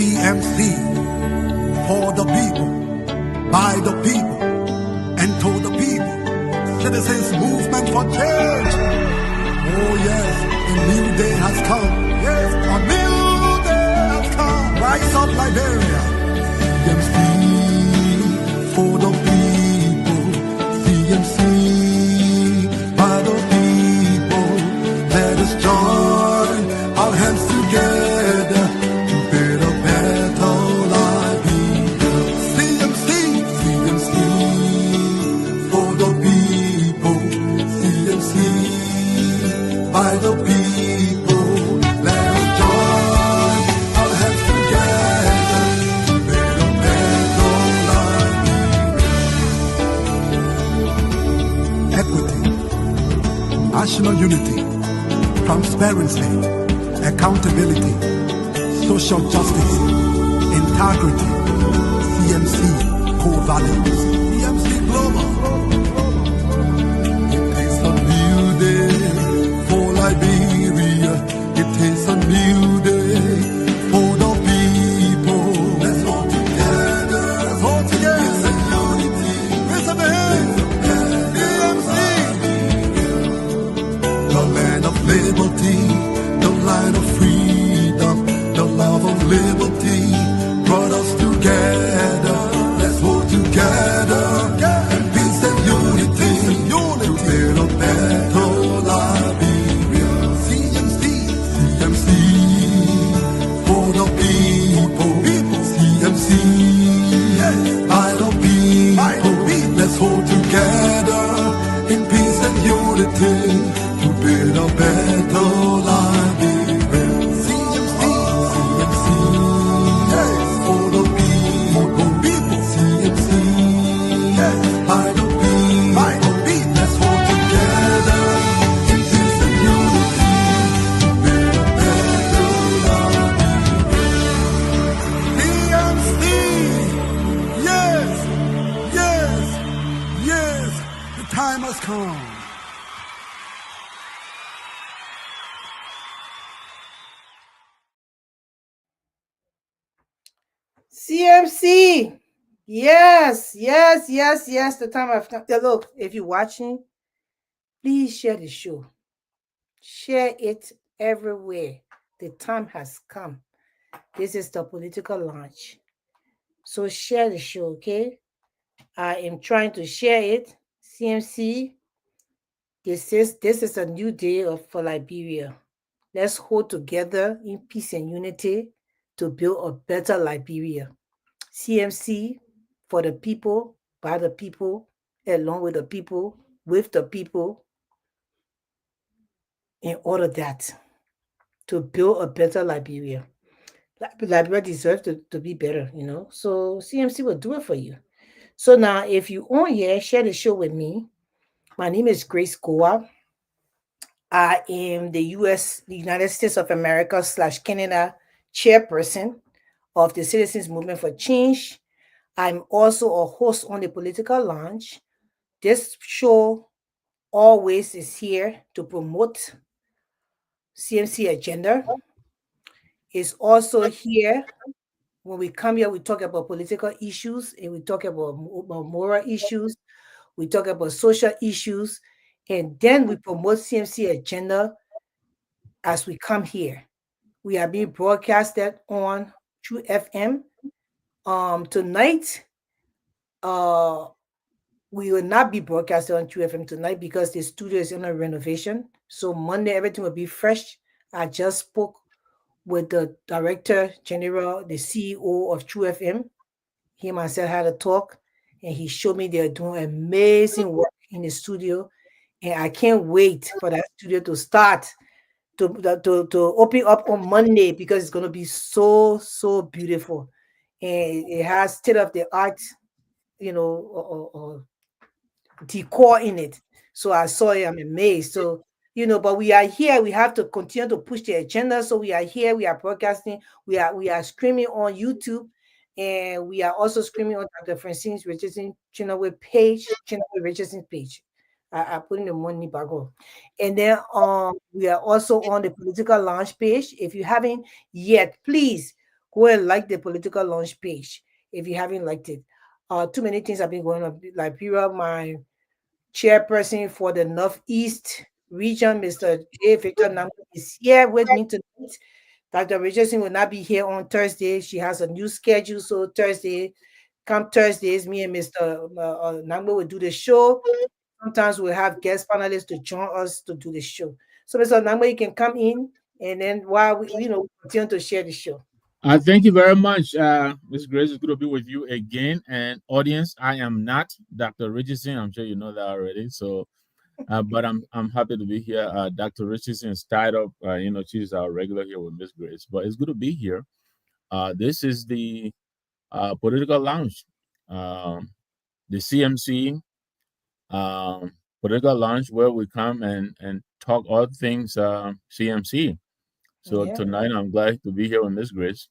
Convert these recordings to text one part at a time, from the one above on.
CMC, for the people, by the people, and to the people. Citizens Movement for Change. Oh yes, a new day has come. Yes, a new day has come. Rise up, Liberia. CMC, for the people. CMC, by the people. Let us join our hands together to build a better life. CMC, CMC, for the people. CMC, by the people. Let us join our hands together to build a better life. Equity, national unity, transparency, accountability, social justice, integrity, CMC core values. CMC Global. It is a new day for Liberia. It is a new day for the people. Let's all together. Let's all together. It's a unity. Raise up your hands. CMC. The land of liberty, the land of freedom, the love of liberty brought us together. Let's hold together in peace and unity to build a better Liberia. CMC, CMC, for the people. CMC, by the people. Let's hold together in peace and unity to build a better Liberia. CMC, CMC, for the people. CMC, by the people. Let's hold together in peace and unity to build a better Liberia. CMC, yes, yes, yes, the time has come. CMC. Yes, yes, yes, yes. The time I've come. Look, if you're watching, please share the show. Share it everywhere. The time has come. This is the political launch. So share the show, okay? I am trying to share it. CMC, this is a new day for Liberia. Let's hold together in peace and unity to build a better Liberia. CMC, for the people, by the people, along with the people, in order that to build a better Liberia. Liberia deserves to be better, you know. So CMC will do it for you. So now, if you on here, share the show with me. My name is Grace Goa. I am the United States of America / Canada chairperson of the Citizens Movement for Change. I'm also a host on the Political Lounge. This show always is here to promote CMC agenda. It's also here when we come here, we talk about political issues and we talk about moral issues. We talk about social issues, and then we promote CMC agenda as we come here. We are being broadcasted on True FM. Tonight, we will not be broadcasted on True FM tonight because the studio is under renovation. So Monday, everything will be fresh. I just spoke with the director general, the CEO of True FM. He myself had a talk, and he showed me they're doing amazing work in the studio. And I can't wait for that studio to start to open up on Monday because it's going to be so beautiful, and it has state of the art, you know, decor in it. So I saw it, I'm amazed. So but we are here. We have to continue to push the agenda. So we are here. We are broadcasting. We are streaming on YouTube, and we are also streaming on Dr. Francine's Richardson channel page. I put in the money back on. And then we are also on the political launch page. If you haven't yet, please Go and like the political launch page if you haven't liked it. Too many things have been going on. Liberia, my chairperson for the Northeast region, Mr. J. Victor Nambu, is here with me tonight. Dr. Richardson will not be here on Thursday. She has a new schedule. So come Thursdays, me and Mr. Nambu will do the show. Sometimes we'll have guest panelists to join us to do the show. So, Mr. Nambu, you can come in, and then while we continue to share the show. Thank you very much, Ms. Grace. It's good to be with you again. And audience, I am not Dr. Richardson. I'm sure you know that already. So, but I'm happy to be here. Dr. Richardson is tied up. She's our regular here with Ms. Grace. But it's good to be here. This is the political lounge, the CMC political lounge, where we come and talk all things CMC. So Yeah. tonight, I'm glad to be here with Ms. Grace.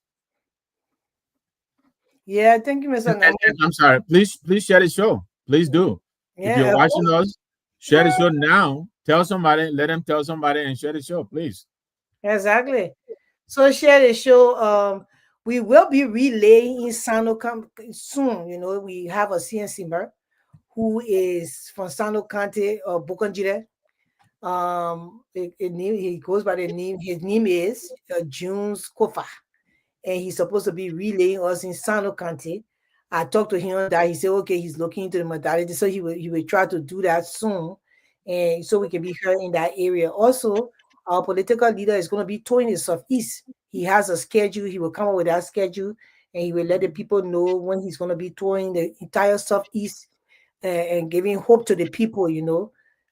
Yeah, thank you, Mr. Nambu. And I'm sorry. Please share the show. Please do. If Yeah, you're watching us, share the show now. Tell somebody. Let them tell somebody and share the show, please. exactly. So share the show. We will be relaying in Sanocam soon. We have a CNC member who is from Sano County or Bukonjire. He goes by the name. His name is Junes Kofa, and he's supposed to be relaying us in Sano County. I talked to him that he said, okay, he's looking into the modality, so he will try to do that soon, and so we can be heard in that area. Also, our political leader is going to be touring the Southeast. He has a schedule. He will come up with that schedule, and he will let the people know when he's going to be touring the entire Southeast and giving hope to the people,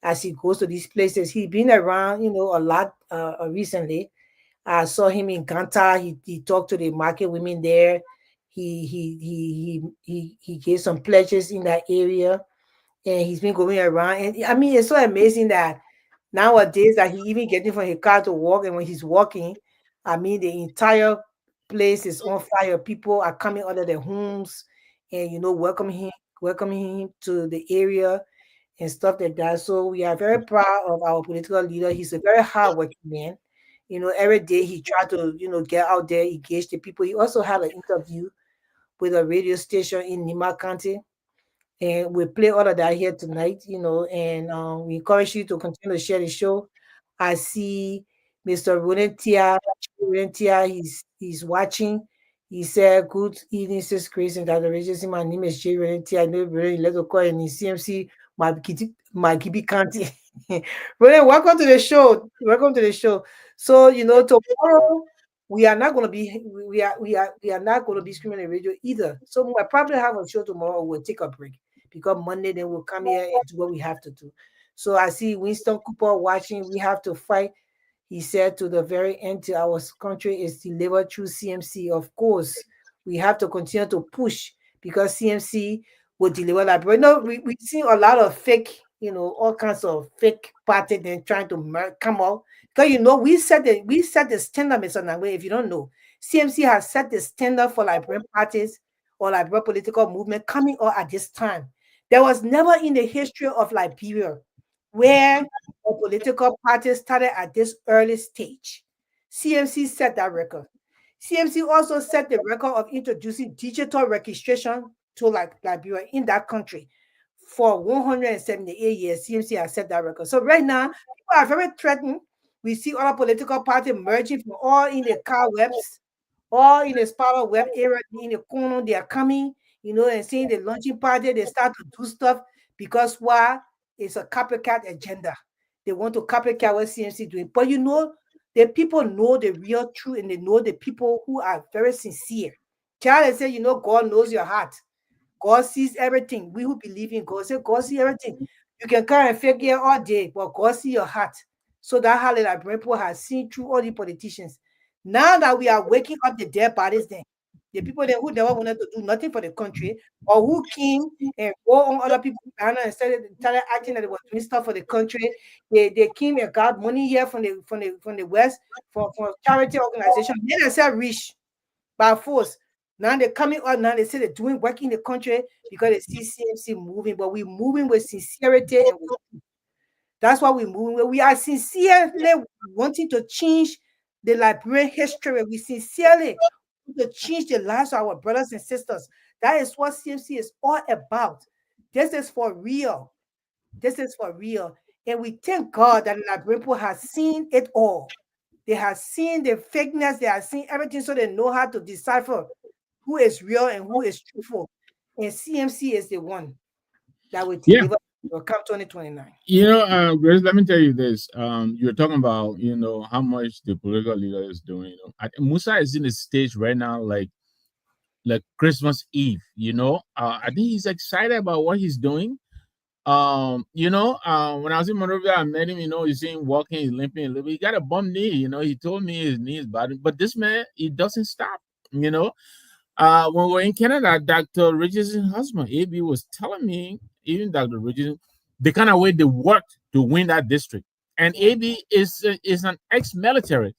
as he goes to these places. He's been around, a lot recently. I saw him in Kanta. He talked to the market women there. He gave some pledges in that area, and he's been going around. And I mean, it's so amazing that nowadays that he even getting from his car to walk, and when he's walking, I mean, the entire place is on fire. People are coming out of their homes and welcoming him to the area and stuff like that. So we are very proud of our political leader. He's a very hardworking man. Every day he tried to, get out there, engage the people. He also had an interview with a radio station in Nima County. And we play all of that here tonight, and we encourage you to continue to share the show. I see Mr. Rodentia. He's watching. He said, good evening, Sis Grace and Dr. Richardson. My name is Jay Rodentia. I know really little call in CMC, my Gibi County. Roden, welcome to the show. Welcome to the show. So, tomorrow we are not going to be not going to be screaming on the radio either. So we'll probably have a show tomorrow. We'll take a break because Monday then we'll come here and do what we have to do. So I see Winston Cooper watching. We have to fight. He said to the very end till our country is delivered through CMC. Of course, we have to continue to push because CMC will deliver that. But we've seen a lot of fake, all kinds of fake party then trying to come out. Because we set the standard, Mr. Nangwe. If you don't know, CMC has set the standard for Liberian parties or Liberian political movement coming out at this time. There was never in the history of Liberia where a political party started at this early stage. CMC set that record. CMC also set the record of introducing digital registration to Liberia in that country. For 178 years, CMC has set that record. So right now, people are very threatened. We see other political parties merging from all in the car webs, all in the spiral web area, in the corner, they are coming, and seeing the launching party, they start to do stuff because why? It's a copycat agenda. They want to copycat what CMC doing. But the people know the real truth and they know the people who are very sincere. Charles said, God knows your heart. God sees everything. We who believe in God say God sees everything. You can carry and fake it all day, but God sees your heart. So that how the Liberian people has seen through all the politicians. Now that we are waking up the dead bodies, then the people that who never wanted to do nothing for the country, or who came and go on other people's banner and started acting that they were doing stuff for the country. They came and got money here from the West from charity organization. Then they said rich by force. Now they're coming out. Now they say they're doing work in the country because they see CMC moving, but we're moving with sincerity and with that's why we're moving. We are sincerely wanting to change the Liberian history. We sincerely want to change the lives of our brothers and sisters. That is what CMC is all about. This is for real. This is for real. And we thank God that the Liberian people have seen it all. They have seen the fakeness, they have seen everything, so they know how to decipher who is real and who is truthful. And CMC is the one that will Yeah. deliver will come 2029. Grace, let me tell you this. You're talking about, how much the political leader is doing. Musa is in the stage right now, like Christmas Eve. I think he's excited about what he's doing. When I was in Monrovia, I met him. You see him walking, he's limping a little bit. He got a bum knee. He told me his knee is bad, but this man, he doesn't stop. When we're in Canada, Dr. Richardson's husband, AB, was telling me, even Dr. Richardson, the kind of way they worked to win that district. And AB is an ex-military.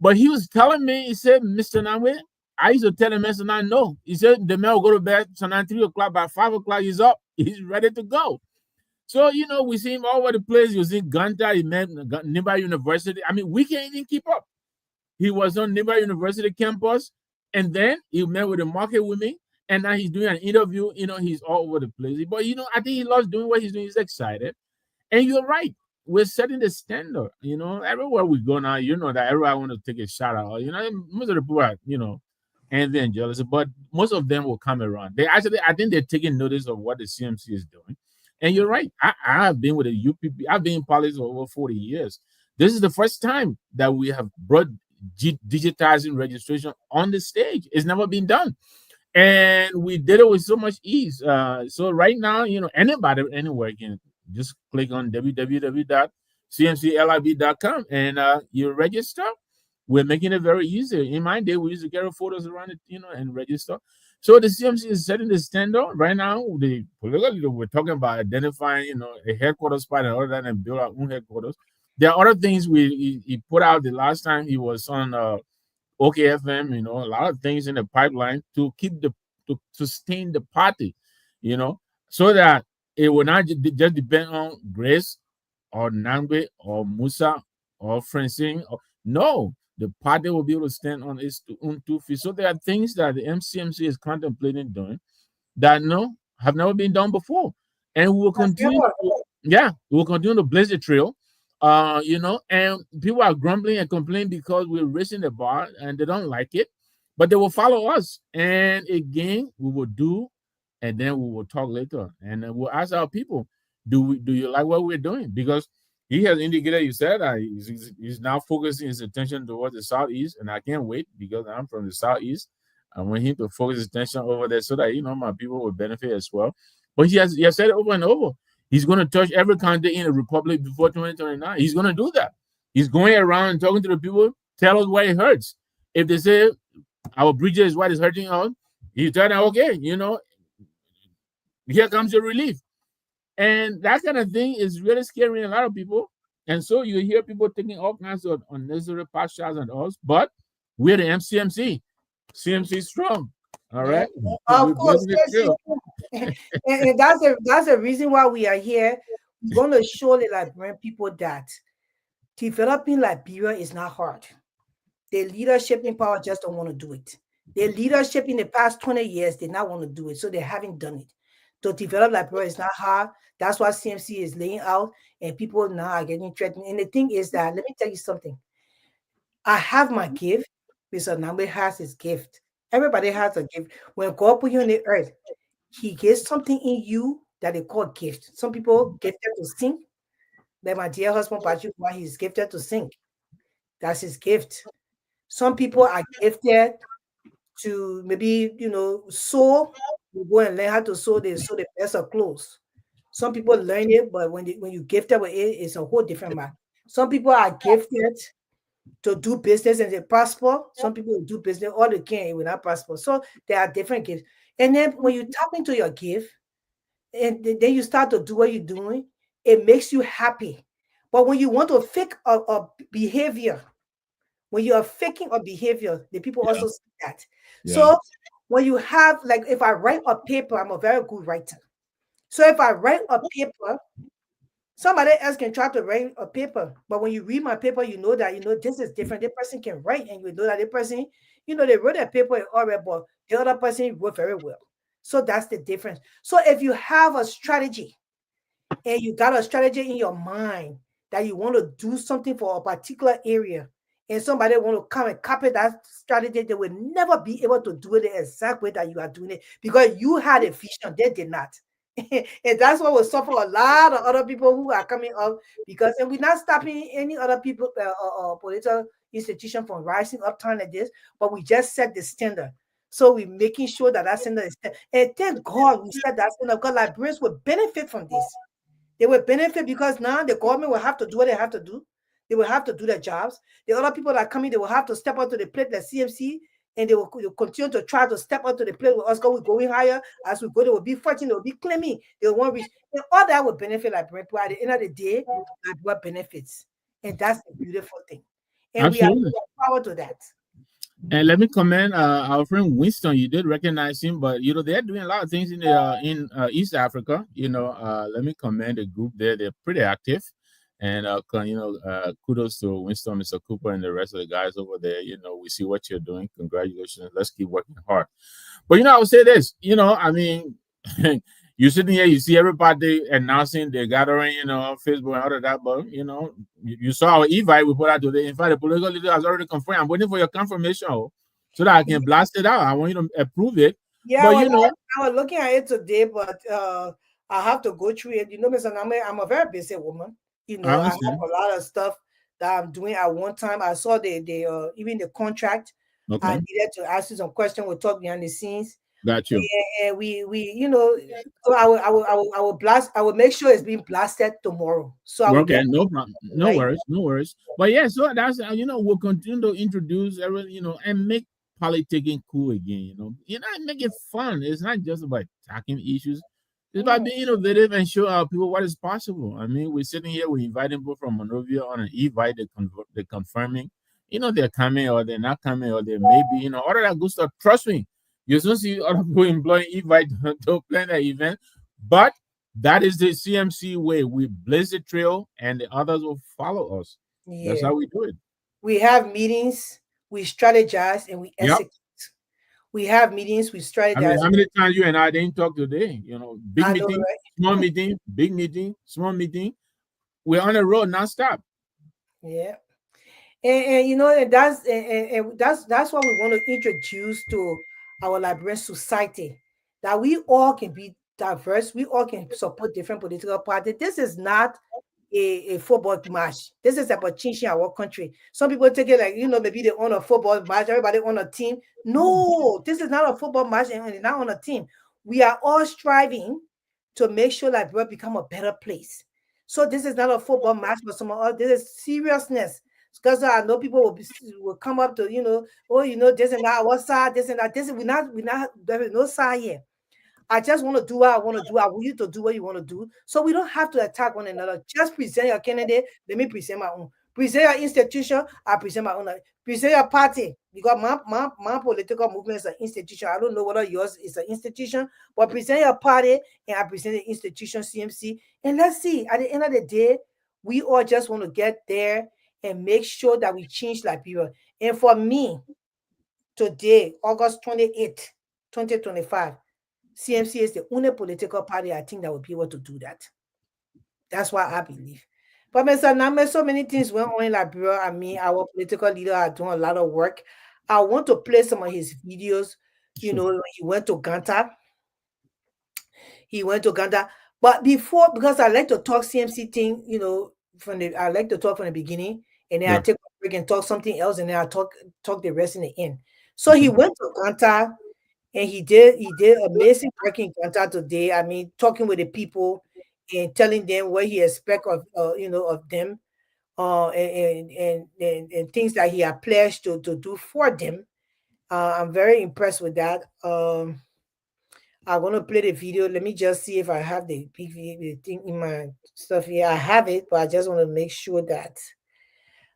But he was telling me, he said, Mr. Nangwe, I used to tell him, Mr. Nangwe, no. He said, the man will go to bed tonight, 3 o'clock, by 5 o'clock, he's up. He's ready to go. So, we see him all over the place. You see Ganta, he met Niba University. I mean, we can't even keep up. He was on Niba University campus. And then he met with the market women, and now he's doing an interview. He's all over the place. But I think he loves doing what he's doing. He's excited. And you're right. We're setting the standard. Everywhere we go now, that everybody want to take a shout out. Most of the people are, envy and jealousy, but most of them will come around. I think they're taking notice of what the CMC is doing. And you're right. I have been with the UPP. I've been in politics for over 40 years. This is the first time that we have brought digitizing registration on the stage. It's never been done, and we did it with so much ease. So right now, anybody anywhere can just click on www.cmclib.com and you register. We're making it very easy. In my day, we used to carry photos around it, and register. So the CMC is setting the standard right now. The political leader, we're talking about identifying, a headquarters spot and all that, and build our own headquarters. There are other things he put out the last time he was on OKFM, a lot of things in the pipeline to keep to sustain the party, so that it will not just depend on Grace or Nangwe or Musa or Francine. No, the party will be able to stand on its own 2 feet. So there are things that the MCMC is contemplating doing that have never been done before. And we will continue. We will continue to blaze the trail. And people are grumbling and complaining because we're raising the bar and they don't like it, but they will follow us. And again, we will do, and then we will talk later. And then we'll ask our people, do you like what we're doing? Because he has indicated, you said that he's now focusing his attention towards the Southeast, and I can't wait because I'm from the Southeast. I want him to focus his attention over there so that, my people will benefit as well. But he has said it over and over. He's going to touch every county in the republic before 2029. He's going to do that. He's going around and talking to the people, tell us why it hurts. If they say our bridges is what is hurting us, he's telling them, okay, here comes your relief. And that kind of thing is really scaring a lot of people. And so you hear people taking all kinds of unnecessary past shots and us, but we're the MCMC. CMC strong. All right. Of course. And that's the reason why we are here. We're going to show the Liberian people that developing Liberia is not hard. The leadership in power just don't want to do it. The leadership in the past 20 years did not want to do it, so they haven't done it. To develop Liberia is not hard. That's what CMC is laying out, and people now are getting threatened. And the thing is that, let me tell you something. I have my gift, Mr. Nangwe has his gift. Everybody has a gift. When God put you on the earth, he gives something in you that they call gift. Some people gifted to sing. Like my dear husband Patrick, he's gifted to sing. That's his gift. Some people are gifted to maybe, sew. You go and learn how to sew. They sew the best of clothes. Some people learn it, but when you gifted with it, it's a whole different matter. Some people are gifted to do business and they prosper. Some people will do business all they can without prosper. So there are different gifts. And then when you tap into your gift, and then you start to do what you're doing, it makes you happy. But when you want to fake a behavior, when you are faking a behavior, the people also see that. Yeah. So when you have, like, if I write a paper, I'm a very good writer. So if I write a paper, somebody else can try to write a paper, but when you read my paper, you know that, this is different. The person can write, and you know that the person They wrote a paper all right, but the other person wrote very well. So that's the difference. So if you have a strategy and you got a strategy in your mind that you want to do something for a particular area, and somebody want to come and copy that strategy, they will never be able to do it the exact way that you are doing it because you had a vision, they did not. And that's what will suffer a lot of other people who are coming up because, and we're not stopping any other people, political institution from rising up time like this, but we just set the standard. So we're making sure that that standard is set. And thank God we set that standard because Liberians will benefit from this. They will benefit because now the government will have to do what they have to do. They will have to do their jobs. The other people that are coming, they will have to step up to the plate, the CMC, and they will continue to try to step up to the plate with us going higher. As we go, they will be fighting, they will be claiming, they will want to reach. And all that will benefit like Brent. But at the end of the day, like what benefits. And that's the beautiful thing. And we are Absolutely. power to that. And let me commend our friend Winston. You did recognize him, but they're doing a lot of things in East Africa. Let me commend the group there. They're pretty active, and kudos to Winston, Mr. Cooper, and the rest of the guys over there. We see what you're doing. Congratulations. Let's keep working hard. But I would say this. I mean, you're sitting here, you see everybody announcing they're gathering, on Facebook and all of that. But you saw our invite we put out today. In fact, the political leader has already confirmed. I'm waiting for your confirmation so that I can blast it out. I want you to approve it. Yeah, but I was looking at it today, but I have to go through it. Mr. Name, I'm a very busy woman. I have a lot of stuff that I'm doing at one time. I saw the even the contract. Okay. I needed to ask you some questions. We'll talk behind the scenes. Got you. And we so I will blast. I will make sure it's being blasted tomorrow. So I will okay, no problem, no worries. But yeah, so that's we'll continue to introduce everything, and make politicking cool again. Make it fun. It's not just about tackling issues. It's about being innovative and show people what is possible. I mean, we're sitting here, we're inviting people from Monrovia on an invite. They're confirming, they're coming or they're not coming or they may be, all of that good stuff. Trust me. You don't see other people employing invite to plan the event, but that is the CMC way. We blaze the trail, and the others will follow us. Yeah. That's how we do it. We have meetings, we strategize, and we execute. Yep. We have meetings, we strategize. How many times you and I didn't talk today? Big meeting, right? Small meeting, big meeting, small meeting. We're on the road nonstop. Yeah. And that's what we want to introduce to our Liberian society, that we all can be diverse, we all can support different political parties. This is not a football match. This is about changing our country. Some people take it like, maybe they own a football match, everybody on a team. No, this is not a football match and not on a team. We are all striving to make sure Liberia become a better place. So this is not a football match, but this is seriousness. Because I know people will come up to, this and that, what side, this and that. We're not, there is no side here. I just want to do what I want to do. I want you to do what you want to do. So we don't have to attack one another. Just present your candidate. Let me present my own. Present your institution. I present my own. Present your party. Because my political movement is an institution. I don't know whether yours is an institution, but present your party and I present the institution, CMC. And let's see, at the end of the day, we all just want to get there and make sure that we change Liberia. And for me, today, August 28th, 2025, CMC is the only political party I think that will be able to do that. That's what I believe. But Mr. Name, so many things went on in Liberia. I mean, our political leader are doing a lot of work. I want to play some of his videos. When he went to Ganta. But because I like to talk CMC thing, I like to talk from the beginning. And then I take a break and talk something else, and then I talk the rest in the end. So he went to Ganta, and he did amazing work in Ganta today. I mean, talking with the people and telling them what he expects of of them, and things that he had pledged to do for them. I'm very impressed with that. I'm gonna play the video. Let me just see if I have the thing in my stuff here. I have it, but I just want to make sure that.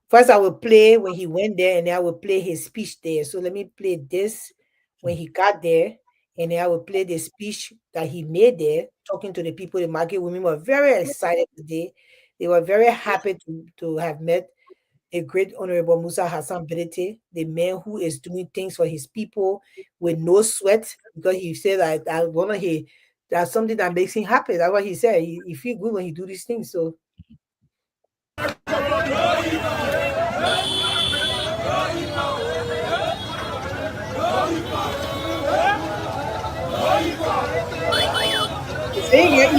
First, I will play when he went there, and then I will play his speech there. So let me play this when he got there, and then I will play the speech that he made there, talking to the people. The market women were very excited today. They were very happy to have met a great honorable Musa Hassan Berete, the man who is doing things for his people with no sweat, because he said that one of that's something that makes him happy. That's what he said. He feel good when he do these things. So saying yeah,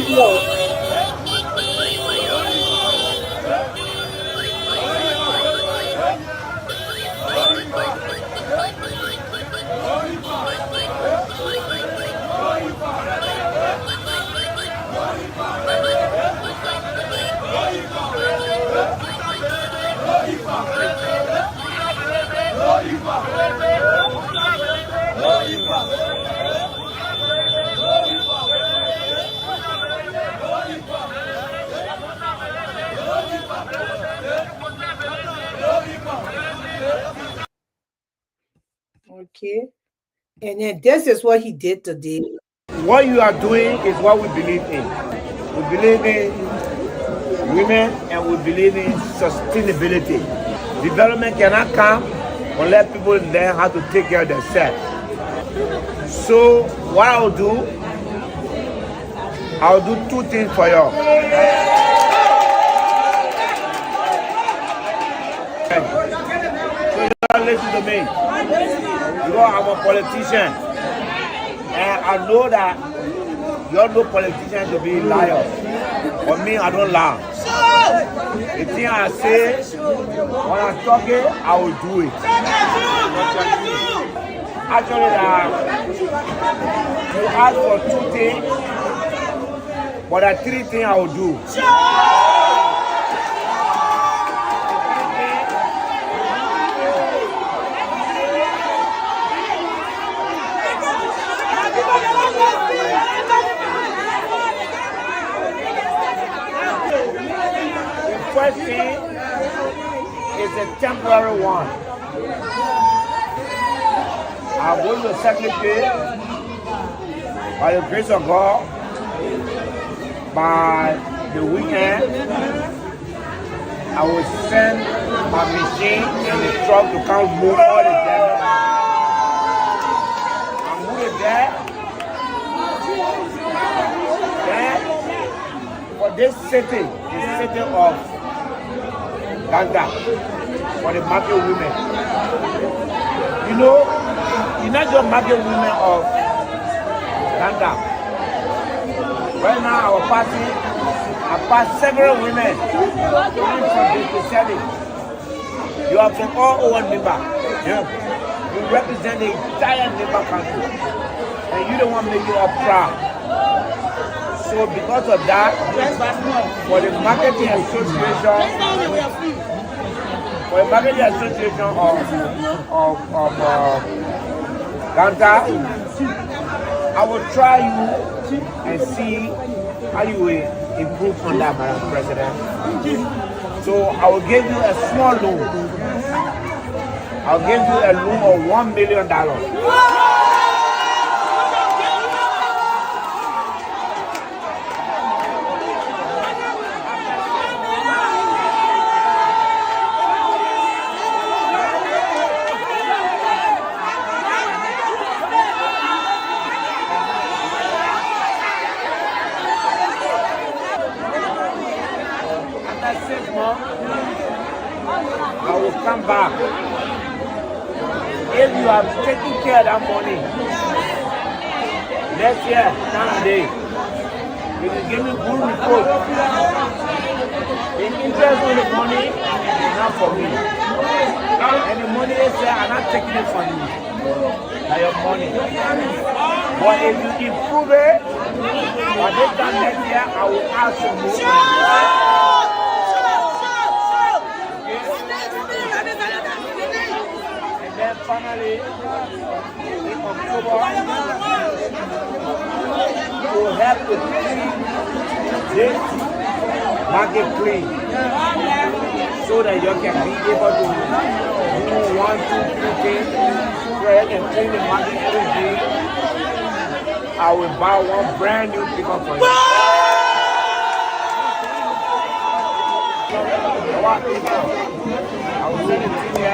okay. And then this is what he did today. What you are doing is what we believe in. We believe in women and we believe in sustainability. Development cannot come unless people learn how to take care of themselves. So what I'll do two things for you. So you don't listen to me. Because I'm a politician. And I know that you all know politicians to be liars. For me, I don't lie. The thing I say, when I'm talking, I will do it. Actually, you ask for 2 things, but there are 3 things I will do. First thing is a temporary one. I'm going to secretary by the grace of God by the weekend. I will send my machine and the truck to come move all the damage. I move it there. Then for this city, the city of Ganga, for the market women. You know, you're not just market women of Ganga. Right now, our party, I passed several women from the city. You are from all over Niba. You represent the entire Niba country. And you don't want to make you all proud. So because of that, for the marketing association, of Ganta, I will try you and see how you will improve on that, Madam President. So I will give you a small loan. I'll give you a loan of $1 million. I will come back. If you have taken care of that money, next year, Saturday, you will give me good report. The interest on the money is not for me. And the money is there, I'm not taking it from you. That's your money. But if you improve it, by this time next year, I will ask you more. Finally, in October, you will have to clean this market clean so that you can be able to do 1, 2, 3 things so you can clean the market every day. I will buy one brand new pickup for you. I I will send it to you.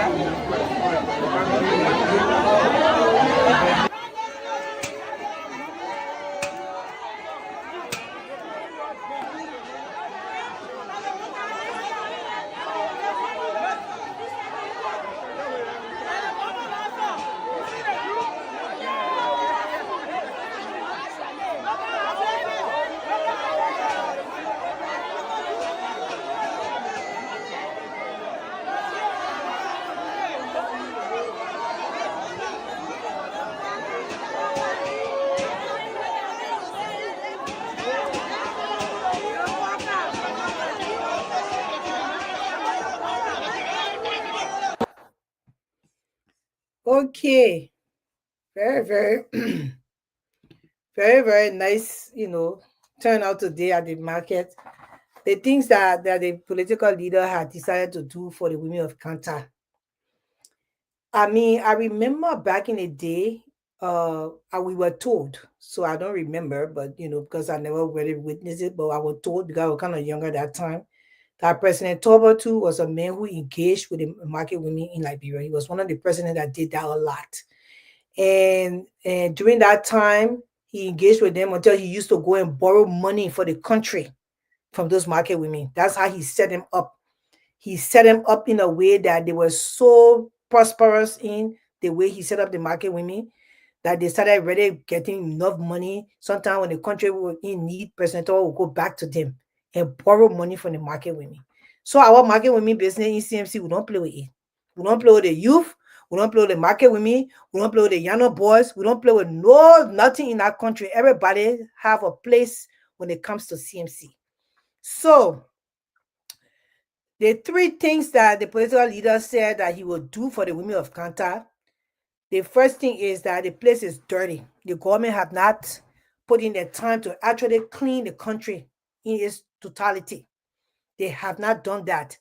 Okay, very, very, very, very nice, turnout today at the market. The things that the political leader had decided to do for the women of Kanta. I mean, I remember back in the day, we were told, so I don't remember, but because I never really witnessed it, but I was told because I was kind of younger at that time, that President Toba too was a man who engaged with the market women in Liberia. He was one of the presidents that did that a lot. And during that time, he engaged with them until he used to go and borrow money for the country from those market women. That's how he set them up. He set them up in a way that they were so prosperous in the way he set up the market women that they started really getting enough money. Sometimes when the country was in need, President Toba will go back to them and borrow money from the market women. So our market women business in CMC, we don't play with it. We don't play with the youth. We don't play with the market women. We don't play with the younger boys. We don't play with nothing in our country. Everybody have a place when it comes to CMC. So the three things that the political leader said that he would do for the women of Kanta. The first thing is that the place is dirty. The government have not put in the time to actually clean the country in its totality. They have not done that.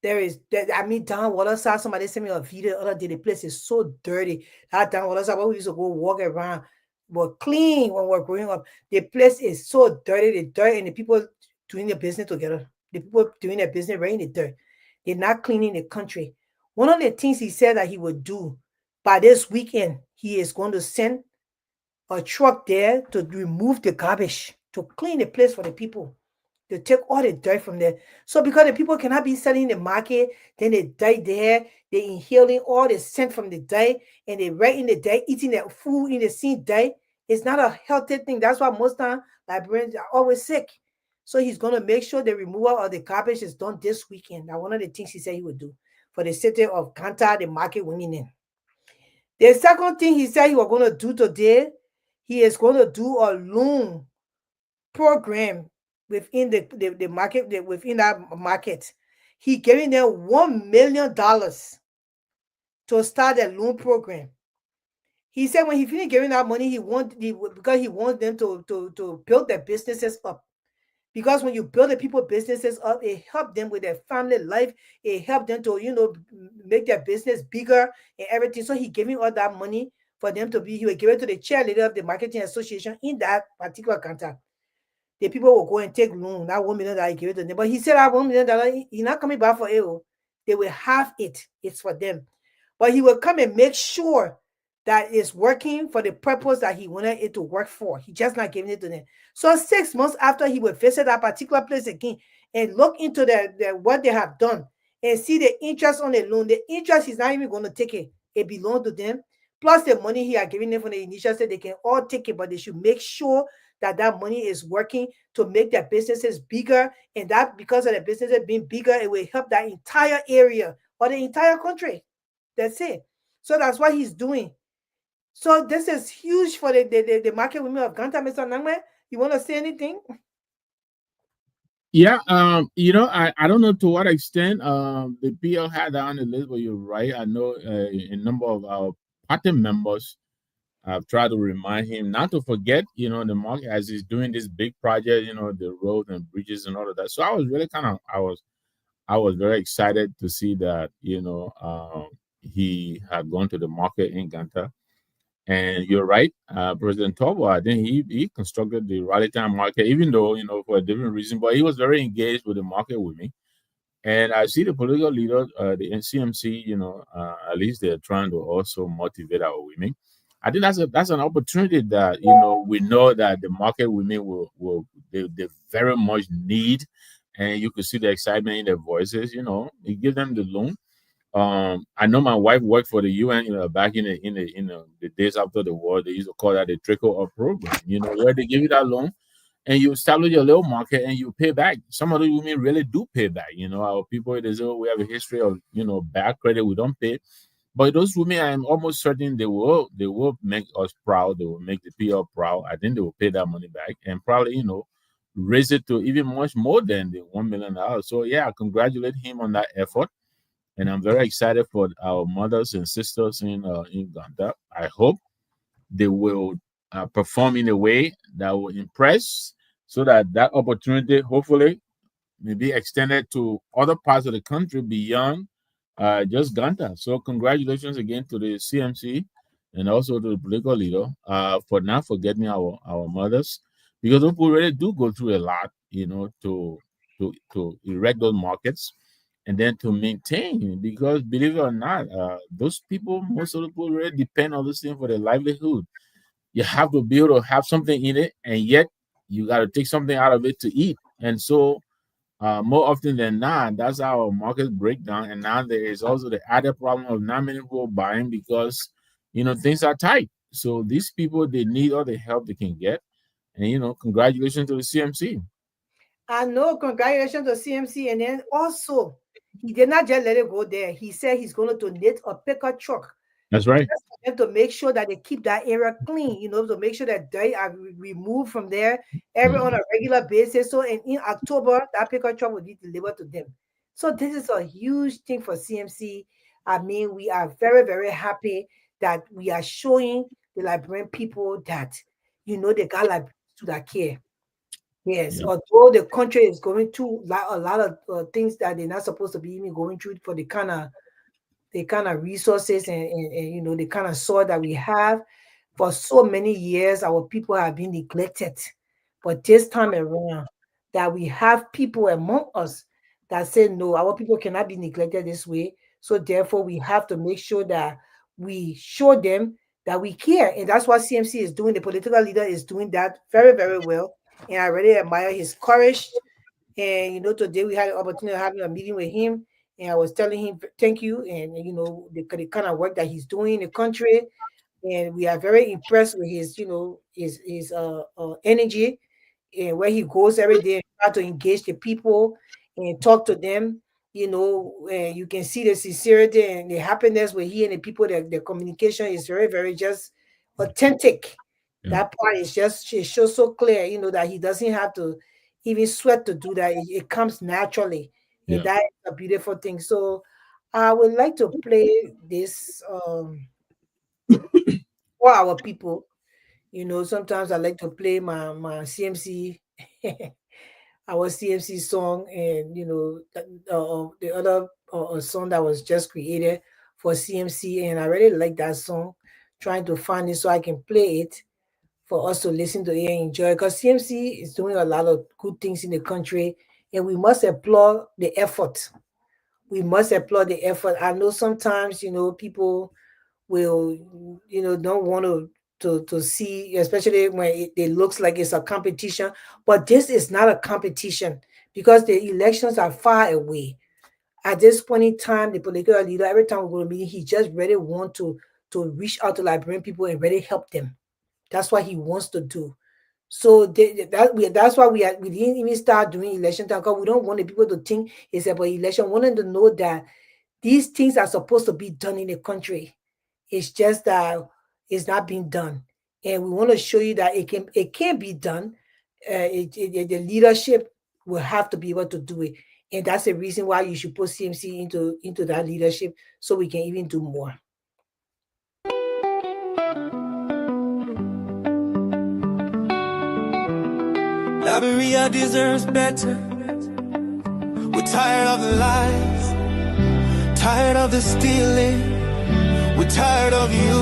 Down Waterside, somebody sent me a video the other day. The place is so dirty. That down Waterside, where we used to go walk around, were clean when we were growing up. The place is so dirty. The dirt and the people doing their business together. The people doing their business right in the dirt. They're not cleaning the country. One of the things he said that he would do by this weekend, he is going to send a truck there to remove the garbage, to clean the place for the people. They take all the dirt from there. So because the people cannot be selling in the market, then they die there, they inhaling all the scent from the dirt, and they right in the dirt, eating their food in the same dirt. It's not a healthy thing. That's why most time Liberians are always sick. So he's going to make sure the removal of the garbage is done this weekend. That's one of the things he said he would do for the city of Kanta, the market women in. The second thing he said he was going to do today, he is going to do a loan program within the market, within that market. He giving them $1 million to start a loan program. He said when he finished giving that money, because he wants them to build their businesses up. Because when you build the people businesses up, it helps them with their family life. It helps them to, make their business bigger and everything. So he giving all that money for them to be, he will give it to the chairleader of the marketing association in that particular contact. The people will go and take loan, that $1 million he gave it to them. But he said that $1 million, he's not coming back for it. They will have it. It's for them. But he will come and make sure that it's working for the purpose that he wanted it to work for. He just not giving it to them. So 6 months after, he will visit that particular place again and look into what they have done and see the interest on the loan. The interest, he's not even going to take it. It belongs to them. Plus the money he are giving them from the initial state, they can all take it, but they should make sure that money is working to make their businesses bigger. And that because of the businesses being bigger, it will help that entire area or the entire country. That's it. So that's what he's doing. So this is huge for the market women of Kanta. Mr. Nangme, you want to say anything? Yeah, I don't know to what extent the PL had that on the list, but you're right. I know a number of our party members have tried to remind him not to forget, the market as he's doing this big project, the roads and bridges and all of that. So I was really I was very excited to see that, he had gone to the market in Kanta. And you're right, President Tobo, I think he constructed the Rally Time market, even though, for a different reason, but he was very engaged with the market with me. And I see the political leaders, the NCMC, at least they're trying to also motivate our women. I think that's an opportunity that we know that the market women they very much need, and you could see the excitement in their voices. You give them the loan. I know my wife worked for the UN, back in the days after the war. They used to call that the trickle up program. Where they give you that loan, and you establish your little market and you pay back. Some of the women really do pay back. Our people, they say, we have a history of bad credit, we don't pay. But those women, I'm almost certain they will make us proud. They will make the PR proud. I think they will pay that money back and probably raise it to even much more than the $1 million. So yeah, I congratulate him on that effort. And I'm very excited for our mothers and sisters in Uganda. I hope they will perform in a way that will impress, so that opportunity hopefully may be extended to other parts of the country beyond just Uganda. So congratulations again to the CMC and also to the political leader for not forgetting our mothers, because people really do go through a lot, to erect those markets. And then to maintain, because believe it or not, those people, most of the people really depend on this thing for their livelihood. You have to be able to have something in it, and yet you got to take something out of it to eat. And so more often than not, that's how our markets break down. And now there is also the added problem of not many people buying because, things are tight. So these people, they need all the help they can get. And, congratulations to the CMC. I know, congratulations to CMC. And then also, he did not just let it go there. He said he's going to donate a pickup truck. That's right. Just for them to make sure that they keep that area clean, to make sure that they are removed from there on a regular basis. So in October, that pickup truck will be delivered to them. So this is a huge thing for CMC. I mean, we are very, very happy that we are showing the Liberian people that, they got Liberians to that care. Yes, although the country is going through a lot of things that they're not supposed to be even going through for the kind of resources and the kind of soil that we have. For so many years, our people have been neglected. But this time around, that we have people among us that say, no, our people cannot be neglected this way. So therefore, we have to make sure that we show them that we care. And that's what CMC is doing. The political leader is doing that very, very well. And I really admire his courage. And, today we had an opportunity of having a meeting with him. And I was telling him, thank you. And, the kind of work that he's doing in the country. And we are very impressed with his, his energy and where he goes every day and try to engage the people and talk to them. And you can see the sincerity and the happiness with he and the people, that the communication is very, very just authentic. Yeah. That part is it shows so clear, that he doesn't have to even sweat to do that. It comes naturally. Yeah. And that is a beautiful thing. So I would like to play this for our people. Sometimes I like to play my CMC, our CMC song, and the other song that was just created for CMC, and I really like that song. Trying to find it so I can play it for us to listen to it and enjoy. Because CMC is doing a lot of good things in the country, and we must applaud the effort. We must applaud the effort. I know sometimes people will don't want to see, especially when it looks like it's a competition, but this is not a competition because the elections are far away. At this point in time, the political leader, every time we go to a meeting, he just really want to reach out to Liberian people and really help them. That's what he wants to do. So that's why we didn't even start doing election time, because we don't want the people to think it's about election. We want them to know that these things are supposed to be done in the country. It's just that it's not being done, and we want to show you that it can be done. The leadership will have to be able to do it, and that's the reason why you should put CMC into that leadership, so we can even do more. Liberia deserves better. We're tired of the lies, tired of the stealing. We're tired of you.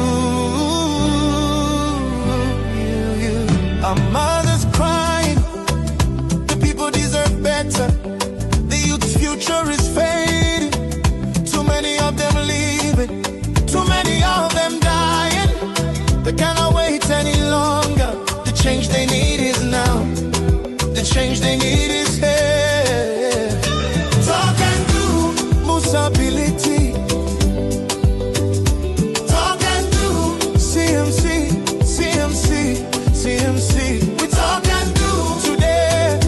Our mothers crying. The people deserve better. The youth's future is cannot wait any longer. The change they need is now. The change they need is here. Talk and do, Musability. Talk and do, CMC, CMC, CMC. We talk and do today,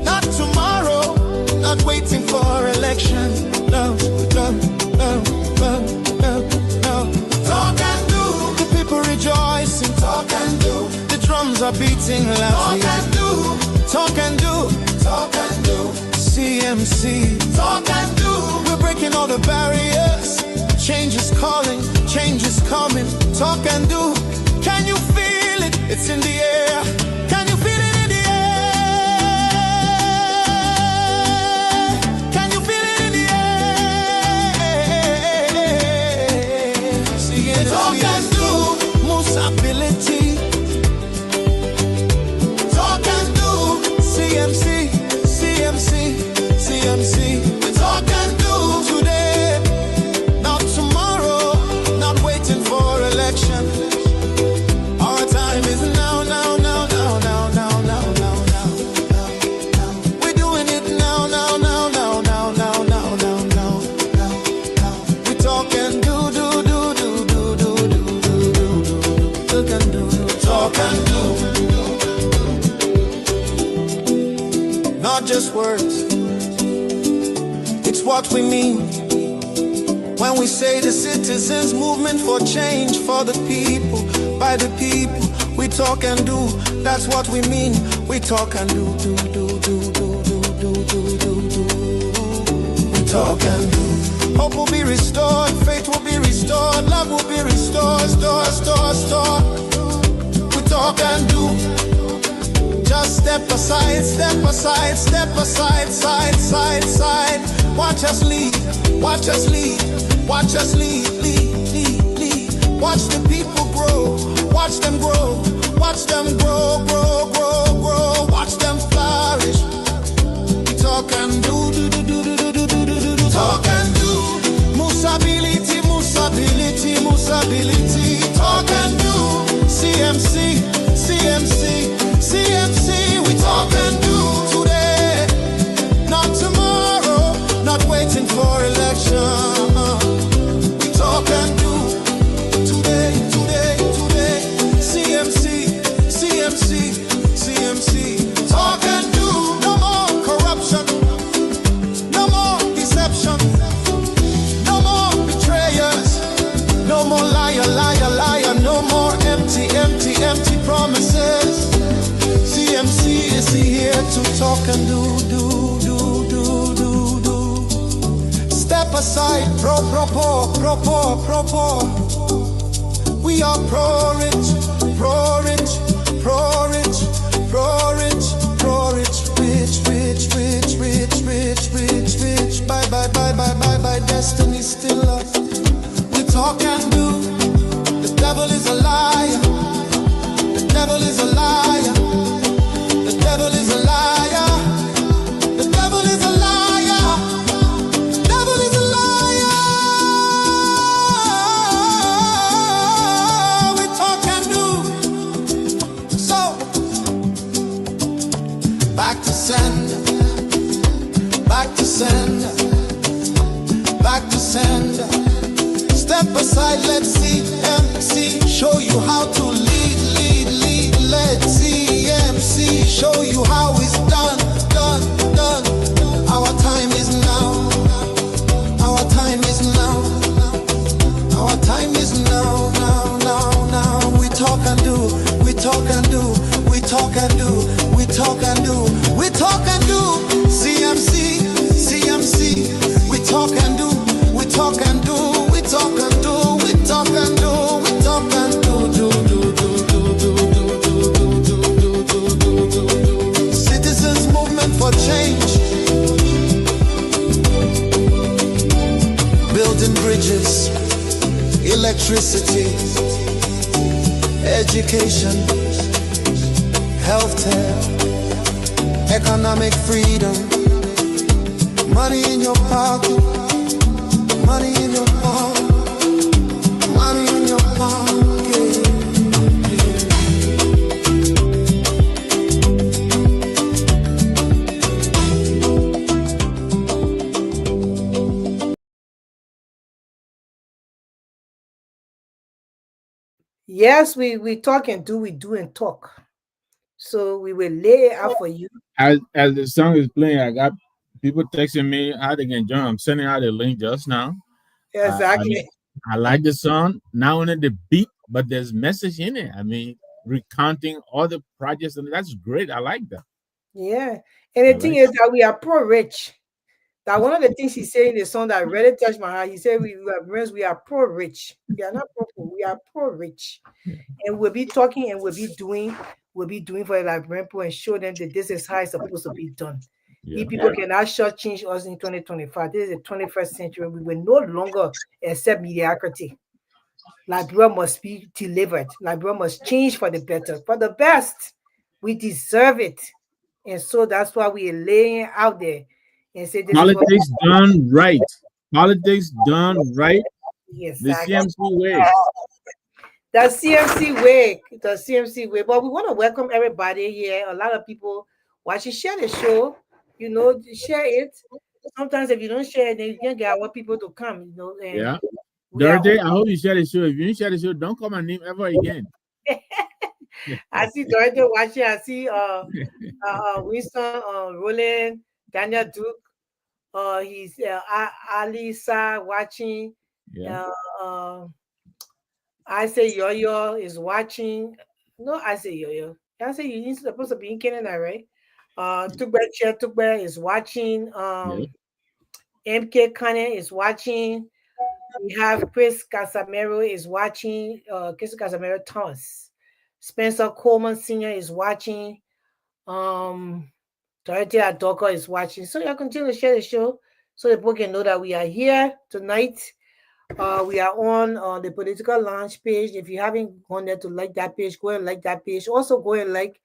not tomorrow, not waiting for election. No, no, no, no, no, no. Talk and do, the people rejoicing. Talk and do, the drums are beating loudly. Talk and do, talk and do, talk and do. CMC, talk and do. We're breaking all the barriers. Change is calling, change is coming. Talk and do. Can you feel it? It's in the air. Can you feel it in the air? Can you feel it in the air? Talk and do, Musability. Talk and do, CMC, CMC, CMC. We talk and do today, not tomorrow, not waiting for election. Our time is now, now, now, now, now, now, now, now, now, now. We're doing it now, now, now, now, now, now, now, now, now, now. We talk and do, do, do, do, do, do, do, do, do, talk and do, talk and do. Not just words, it's what we mean when we say the citizens movement for change, for the people, by the people. We talk and do, that's what we mean. We talk and do, do, do, do, do, do, do, do, do, do. We talk and do. Hope will be restored, faith will be restored, love will be restored, store, store, store. We talk and do. Just step aside, step aside, step aside, side, side, side. Watch us lead, watch us lead, watch us lead, lead, lead, lead. Watch the people grow, watch them grow, watch them grow, grow, grow, grow. Watch them flourish. We talk and do, do, do, do, do, do, do, do, do, do. Talk and do. Musability, Musability, Musability. Talk and do. CMC, CMC. CMC, we talk and do today, not tomorrow, not waiting for election. We talk and do today, today, today. CMC, CMC, CMC. Talk and do. No more corruption, no more deception, no more betrayers, no more liar, liar, liar, no more empty, empty, empty promises. CMC is here to talk and do, do, do, do, do, do. Step aside, pro, pro. We are pro-rich, pro-rich, pro-rich, pro-rich, pro-rich, rich, rich, rich, rich, rich, rich, rich. Bye, bye, bye, bye, bye, bye, destiny still up. We talk and do. The devil is a liar. The devil is a liar. The devil is a liar. The devil is a liar. The devil is a liar. We talk and do. So, back to sender. Back to sender. Back to sender. Step aside, let's see MC. Show you how to lead, lead, lead. Let's see MC. Show you how it's done, done, done. Our time is now. Our time is now. Our time is now, now, now, now. We talk and do. We talk and do. We talk and do. We talk and do. We talk and do. CMC, CMC. We talk and do. We talk and do. We talk and do. We talk and do. We talk and do. Do, do, do, do, do, do, do, do. Citizens movement for change. Building bridges, electricity, education, healthcare, economic freedom, money in your pocket, money in your pocket, money in your pocket. Yes, we talk and do, we do and talk. So we will lay it out for you. As the song is playing, I got people texting me how they can join. I'm sending out a link just now. I mean, Exactly. I like the song, not only the beat, but there's message in it. I mean, recounting all the projects, and that's great. I like that. Yeah. And I the thing like is that we are pro-rich. That one of the things he said in the song that really touched my heart. He said we are pro-rich. We are not pro-poor, we are pro-rich. it. And we'll be talking and we'll be doing for the Liberian people and show them that this is how it's supposed to be done. Yeah. These people cannot shortchange us in 2025. This is the 21st century. We will no longer accept mediocrity. Liberia must be delivered. Liberia must change for the better, for the best. We deserve it. And so that's why we are laying out there and say this is what Politics done right. Politics done right. The exactly. CMC way. The CMC way, the CMC way. But we want to welcome everybody here. A lot of people watching. Share the show. You know, share it. Sometimes if you don't share it, then you can't get our people to come. You know, and Yeah. we are. Dorothy, I hope you share the show. If you didn't share the show, don't call my name ever again. I see Dorothy watching. I see Winston, Roland, Daniel Duke. He's Alisa watching. Yeah. Uh, I say Yo-Yo is watching. No, I say Yo-Yo. I say you're supposed to be in Canada, right? Tukbe is watching. Yeah. MK Kane is watching. We have Chris Casamero is watching. Chris Casamero Thomas. Spencer Coleman Sr. is watching. Dorothy Adoka is watching. So y'all continue to share the show so the people can know that we are here tonight. We are on the Political Launch page. If you haven't gone there to like that page, go and like that page. Also, go and like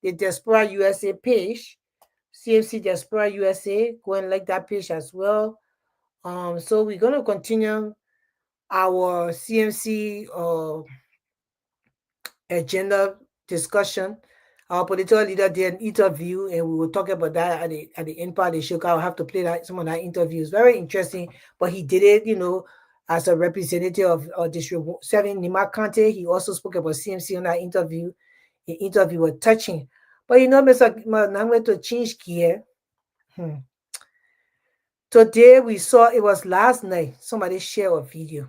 the Diaspora USA page, CMC Diaspora USA. Go and like that page as well. So we're going to continue our CMC agenda discussion. Our political leader did an interview, and we will talk about that at the end part of the show. I'll have to play that some of that interviews. Very interesting, but he did it, as a representative of District 7, Nima Kante. He also spoke about CMC on that interview. The interview was touching. But Mr. Nangwe, to change gear. Today we saw, it was last night, somebody shared a video.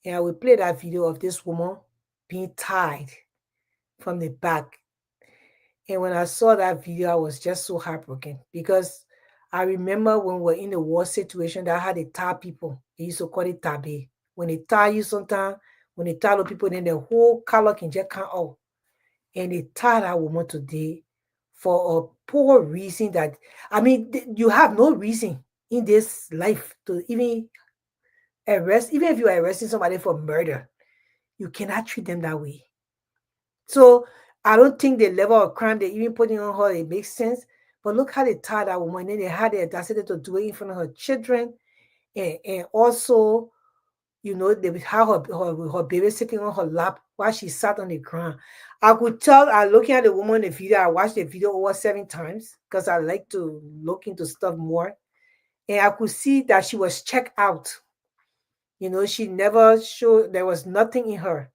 And I will play that video of this woman being tied from the back. And when I saw that video, I was just so heartbroken because I remember when we were in the war situation that had to tie people. They used to call it tabe. When they tie you sometimes, when they tie the people, then the whole color can just come out. And they tie that woman today for a poor reason that, you have no reason in this life to even arrest, even if you are arresting somebody for murder, you cannot treat them that way. So I don't think the level of crime they even putting on her, it makes sense. But look how they tied that woman. And then they had the audacity to do it in front of her children. And also, they had her baby sitting on her lap while she sat on the ground. I could tell, I looking at the woman in the video, I watched the video over 7 times because I like to look into stuff more. And I could see that she was checked out. She never showed, there was nothing in her.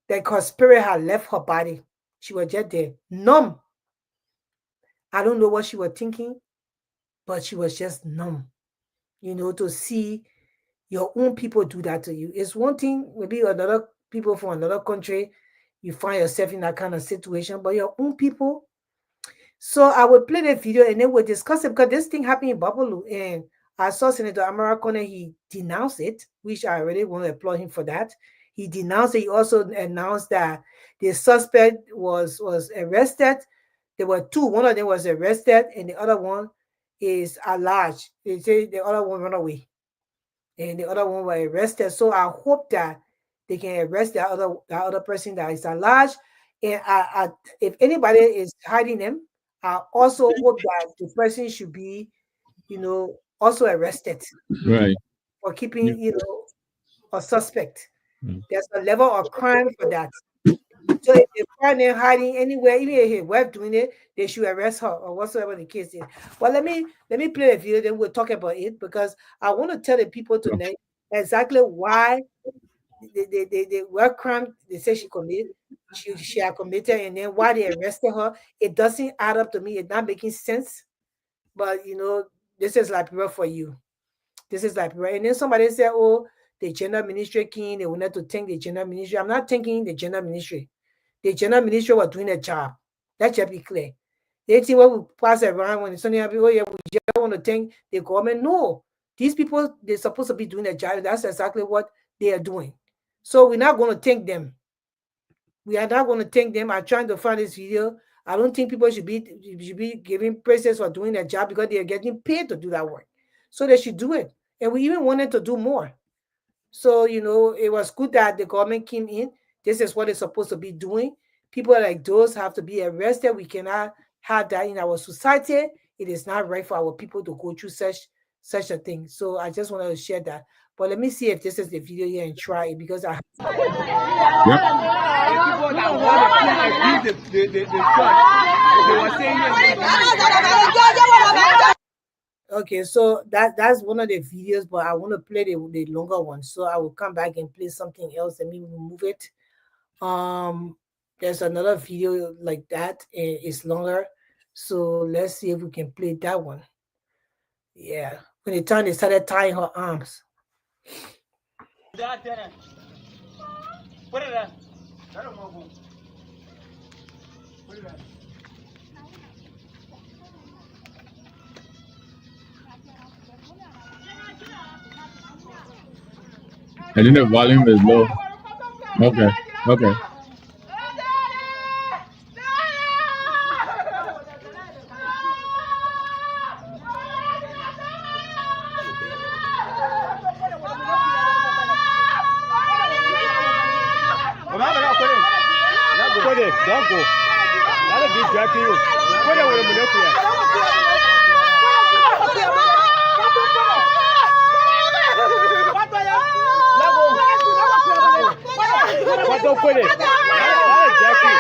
That her spirit had left her body. She was just there, numb. I don't know what she was thinking, but she was just numb. To see your own people do that to you. It's one thing, maybe another people from another country, you find yourself in that kind of situation, but your own people. So I will play the video and then we'll discuss it because this thing happened in Babalu. And I saw Senator Amara Kone, he denounced it, which I really want to applaud him for that. He denounced it. He also announced that the suspect was arrested. There were 2. One of them was arrested, and the other one is alleged. They say the other one ran away, and the other one was arrested. So I hope that they can arrest that other person that is alleged. And if anybody is hiding them, I also hope that the person should be, also arrested, Right. for keeping, a suspect. Mm. There's a level of crime for that. So if they find them hiding anywhere, even if his wife doing it, they should arrest her or whatsoever the case is. Well, let me play a video, then we'll talk about it because I want to tell the people tonight exactly why what crime they say she committed, she had committed, and then why they arrested her, it doesn't add up to me. It's not making sense. But this is Liberia for you. This is Liberia. And then somebody said, oh, the gender ministry king, they wanted to thank the gender ministry. I'm not thanking the gender ministry. The gender ministry was doing a job. That should be clear. They think what we pass around when something happens, oh yeah, we just want to thank the government. No, these people, they're supposed to be doing a job. That's exactly what they are doing. So we're not going to thank them. We are not going to thank them. I'm trying to find this video. I don't think people should be giving praises for doing their job because they are getting paid to do that work. So they should do it. And we even wanted to do more. So, it was good that the government came in. This is what it's supposed to be doing. People like those have to be arrested. We cannot have that in our society. It is not right for our people to go through such a thing. So I just wanted to share that. But let me see if this is the video here and try it because I Okay, so that's one of the videos, but I want to play the longer one. So I will come back and play something else and maybe remove it. There's another video like that, and it's longer. So let's see if we can play that one. Yeah, when the time they started tying her arms. I think the volume is low. Okay. Don't go. That'll be distracting you. Put it with a monopoly. What don't put it? That'll distract you.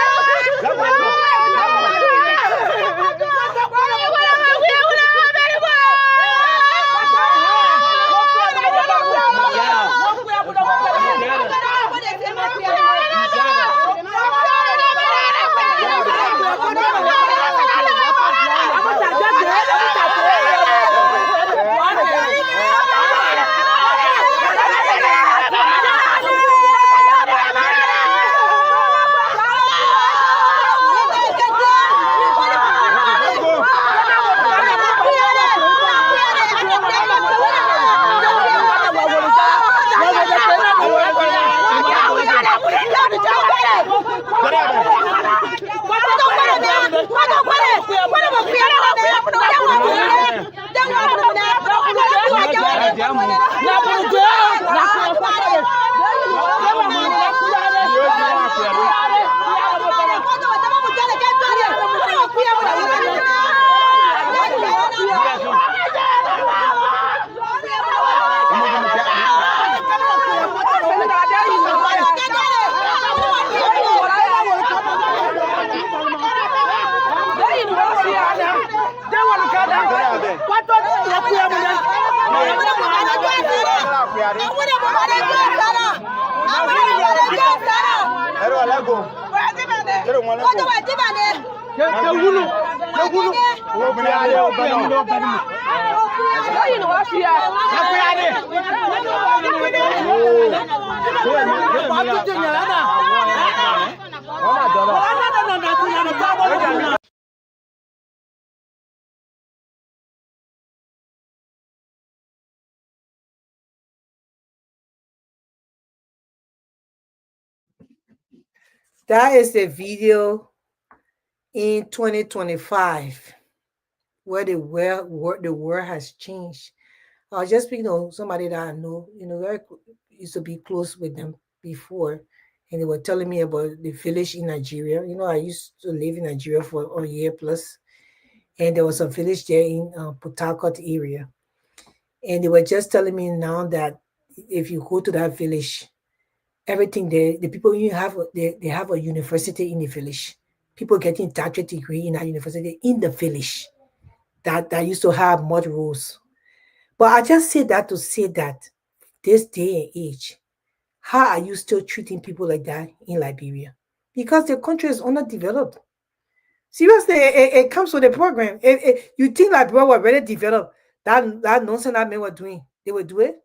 That is the video in 2025 where the world has changed. I was just speaking to somebody that I know, used to be close with them before, and they were telling me about the village in Nigeria. I used to live in Nigeria for a year plus, and there was a village there in Port Harcourt area, and they were just telling me now that if you go to that village, everything there, the people they have a university in the village. People getting doctorate degree in that university in the village that used to have mud roads. But I just say that to say that this day and age, how are you still treating people like that in Liberia? Because the country is underdeveloped. Seriously, it comes with the program. You think Liberia were already developed, that nonsense that men were doing, they would do it?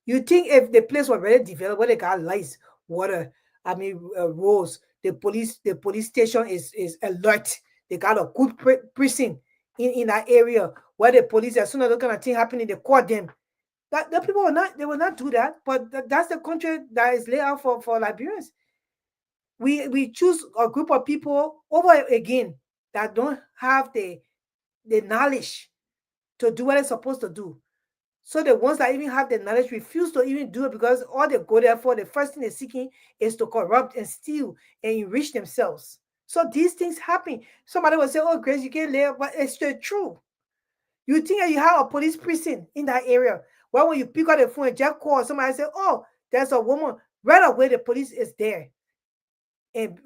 You think if the place were already developed, where they got lights, water, roads, the police station is alert. They got a good precinct in that area where the police, as soon as that kind of thing happening, they call them. That the people will not do that. But that's the country that is laid out for Liberians. We choose a group of people over again that don't have the knowledge to do what they're supposed to do. So the ones that even have the knowledge refuse to even do it because all they go there for, the first thing they're seeking is to corrupt and steal and enrich themselves. So these things happen. Somebody will say, oh, Grace, you can't live, but it's the truth. You think that you have a police precinct in that area. Well, when you pick up the phone and just call, somebody say, oh, there's a woman. Right away, the police is there. And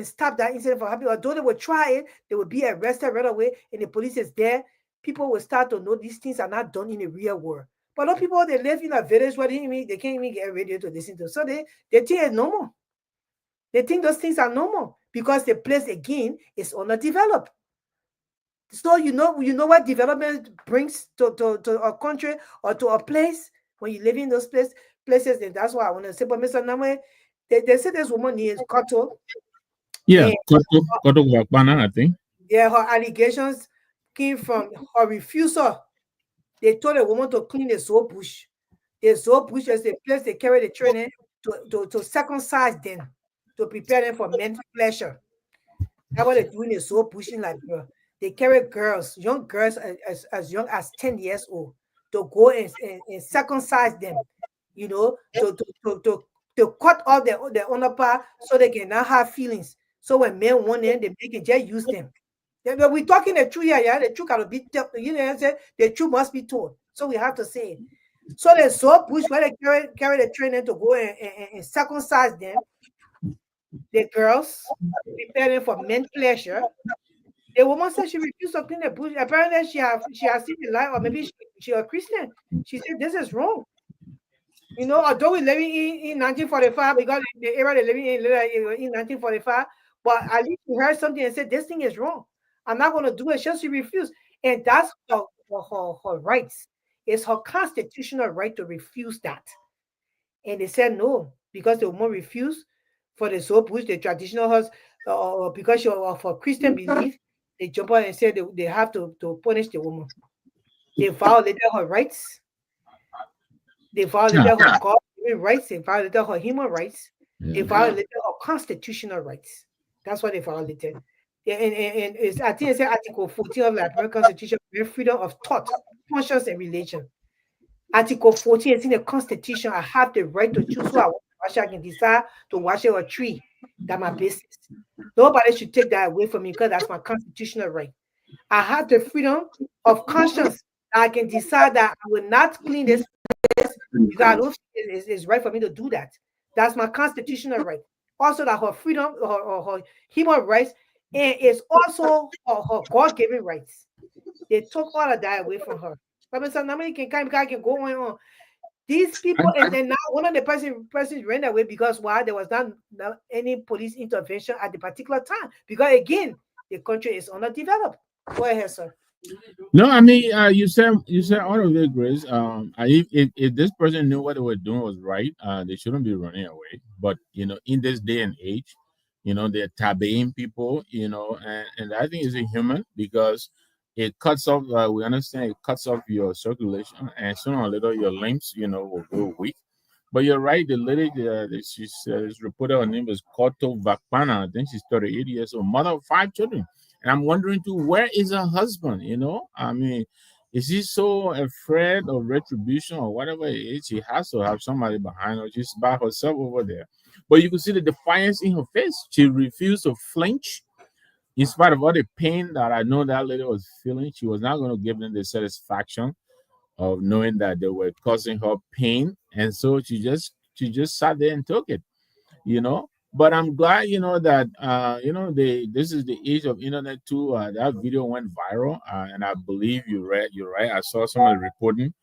stop that incident from happening. Although they will try it, they will be arrested right away, and the police is there. People will start to know these things are not done in the real world. But a lot of people, they live in a village where they can't even get a radio to listen to. So they think it's normal. They think those things are normal because the place, again, is underdeveloped. So you know what development brings to a country or to a place when you live in those places. And that's why I want to say, but Mr. Namwe, they say this woman is Koto. Yeah, Koto Vakpana, I think. Yeah, her allegations came from her refusal. They told a woman to clean the soap bush. The soap bush is the place they carry the children to circumcise them, to prepare them for mental pleasure. That's what they're doing in soap bush in Liberia. They carry girls, young girls as young as 10 years old, to go and circumcise them, to cut off the under part so they can not have feelings. So when men want them, they can just use them. We're talking the truth here, yeah. The truth gotta be told. The truth must be told. So we have to say it. So the soap bush where they carry the children to go and circumcise them, the girls, prepare them for men's pleasure. The woman said she refused to clean the bush. Apparently, she has seen the light, or maybe she a Christian. She said this is wrong. Although we're living in 1945, because the era they're living in 1945, but at least she heard something and said this thing is wrong. I'm not going to do it. She refused, and that's her rights. It's her constitutional right to refuse that. And they said no, because the woman refused for the soap bush, the traditional house, or because of her Christian belief. They jump on and said they have to punish the woman. They violated her rights. They violated her God-given rights. They violated her human rights. They violated her constitutional rights. That's what they violated. And I think it's Article 14 of the Liberian Constitution, freedom of thought, conscience, and religion. Article 14 is in the Constitution. I have the right to choose who I want to wash. I can decide to wash a tree. That's my business. Nobody should take that away from me because that's my constitutional right. I have the freedom of conscience. I can decide that I will not clean this place because I don't think it's right for me to do that. That's my constitutional right. Also, that her freedom, her human rights, and it's also her God-given rights. They took all of that away from her. But Mr. Namani can go on. These people, and then now one of the persons ran away because why? There was not any police intervention at the particular time. Because again, the country is underdeveloped. Go ahead, sir. No, I mean, you said all of it, Grace. If this person knew what they were doing was right, they shouldn't be running away. But in this day and age, they're tabooing people, and I think it's inhuman because it cuts off. We understand it cuts off your circulation, and sooner or later your limbs, will go weak. But you're right. The lady, she says, reported her name is Koto Vakpana. I think she's 38 years old, mother of 5 children. And I'm wondering too, where is her husband? I mean, is he so afraid of retribution or whatever it is? She has to have somebody behind her. She's by herself over there. But you can see the defiance in her face. She refused to flinch. In spite of all the pain that I know that lady was feeling, she was not going to give them the satisfaction of knowing that they were causing her pain. And so she just sat there and took it, But I'm glad, that, this is the age of internet too. That video went viral, and I believe you're right. I saw somebody reporting,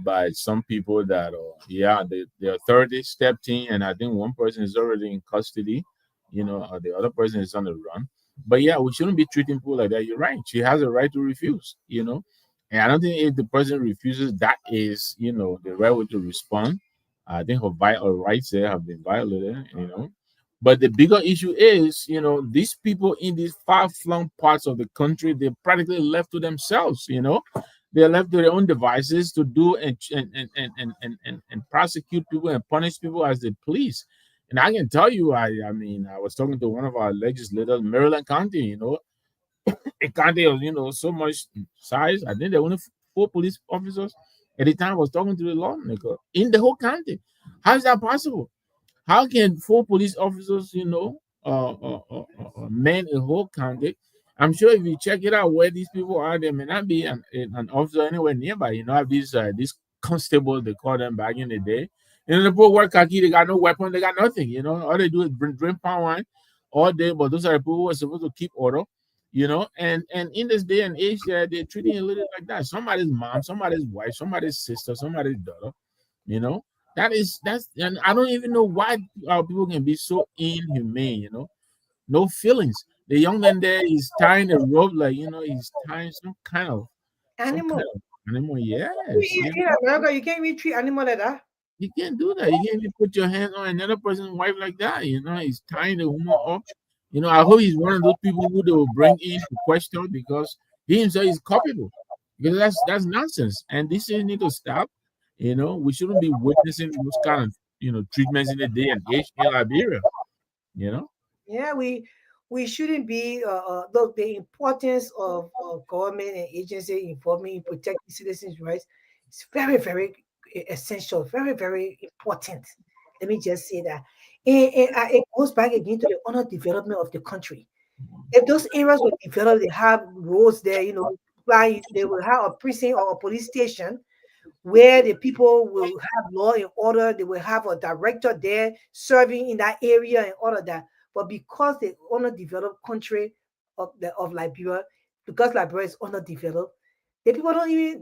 by some people that, the authorities stepped in, and I think one person is already in custody, the other person is on the run. But yeah, we shouldn't be treating people like that. You're right. She has a right to refuse, and I don't think if the person refuses, that is, the right way to respond. I think her rights there have been violated. But the bigger issue is, these people in these far-flung parts of the country, they're practically left to themselves. They're left to their own devices to do and prosecute people and punish people as they please. And I can tell you, I mean, I was talking to one of our legislators, Maryland County, a county of, so much size. I think there were only 4 police officers at the time I was talking to the lawmaker in the whole county. How is that possible? How can 4 police officers, man a whole county? I'm sure if you check it out where these people are, there may not be an officer anywhere nearby. Have these constables, they call them back in the day. The people work khaki, they got no weapon, they got nothing. All they do is drink palm wine all day. But those are the people who are supposed to keep order. And in this day and age, they're treating it a little like that. Somebody's mom, somebody's wife, somebody's sister, somebody's daughter. That's and I don't even know why our people can be so inhumane. No feelings. The young man there is tying a rope, like he's tying some kind of Animal. Animal. Yes. In America, you can't even treat animal like that. You can't do that. You can't even put your hands on another person's wife like that. He's tying the woman up. I hope he's one of those people who they will bring in to question because he himself is culpable. Because that's nonsense. And this thing need to stop. We shouldn't be witnessing those kind of treatments in the day and age in Liberia. Yeah, we shouldn't be look, the importance of government and agency involvement in protecting citizens' rights is very, very essential, very, very important. Let me just say that. And it goes back again to the underdevelopment of the country. If those areas were developed, they have roads there, like they will have a precinct or a police station where the people will have law and order. They will have a director there serving in that area and all of that. But because the underdeveloped country of Liberia, because Liberia is underdeveloped, the people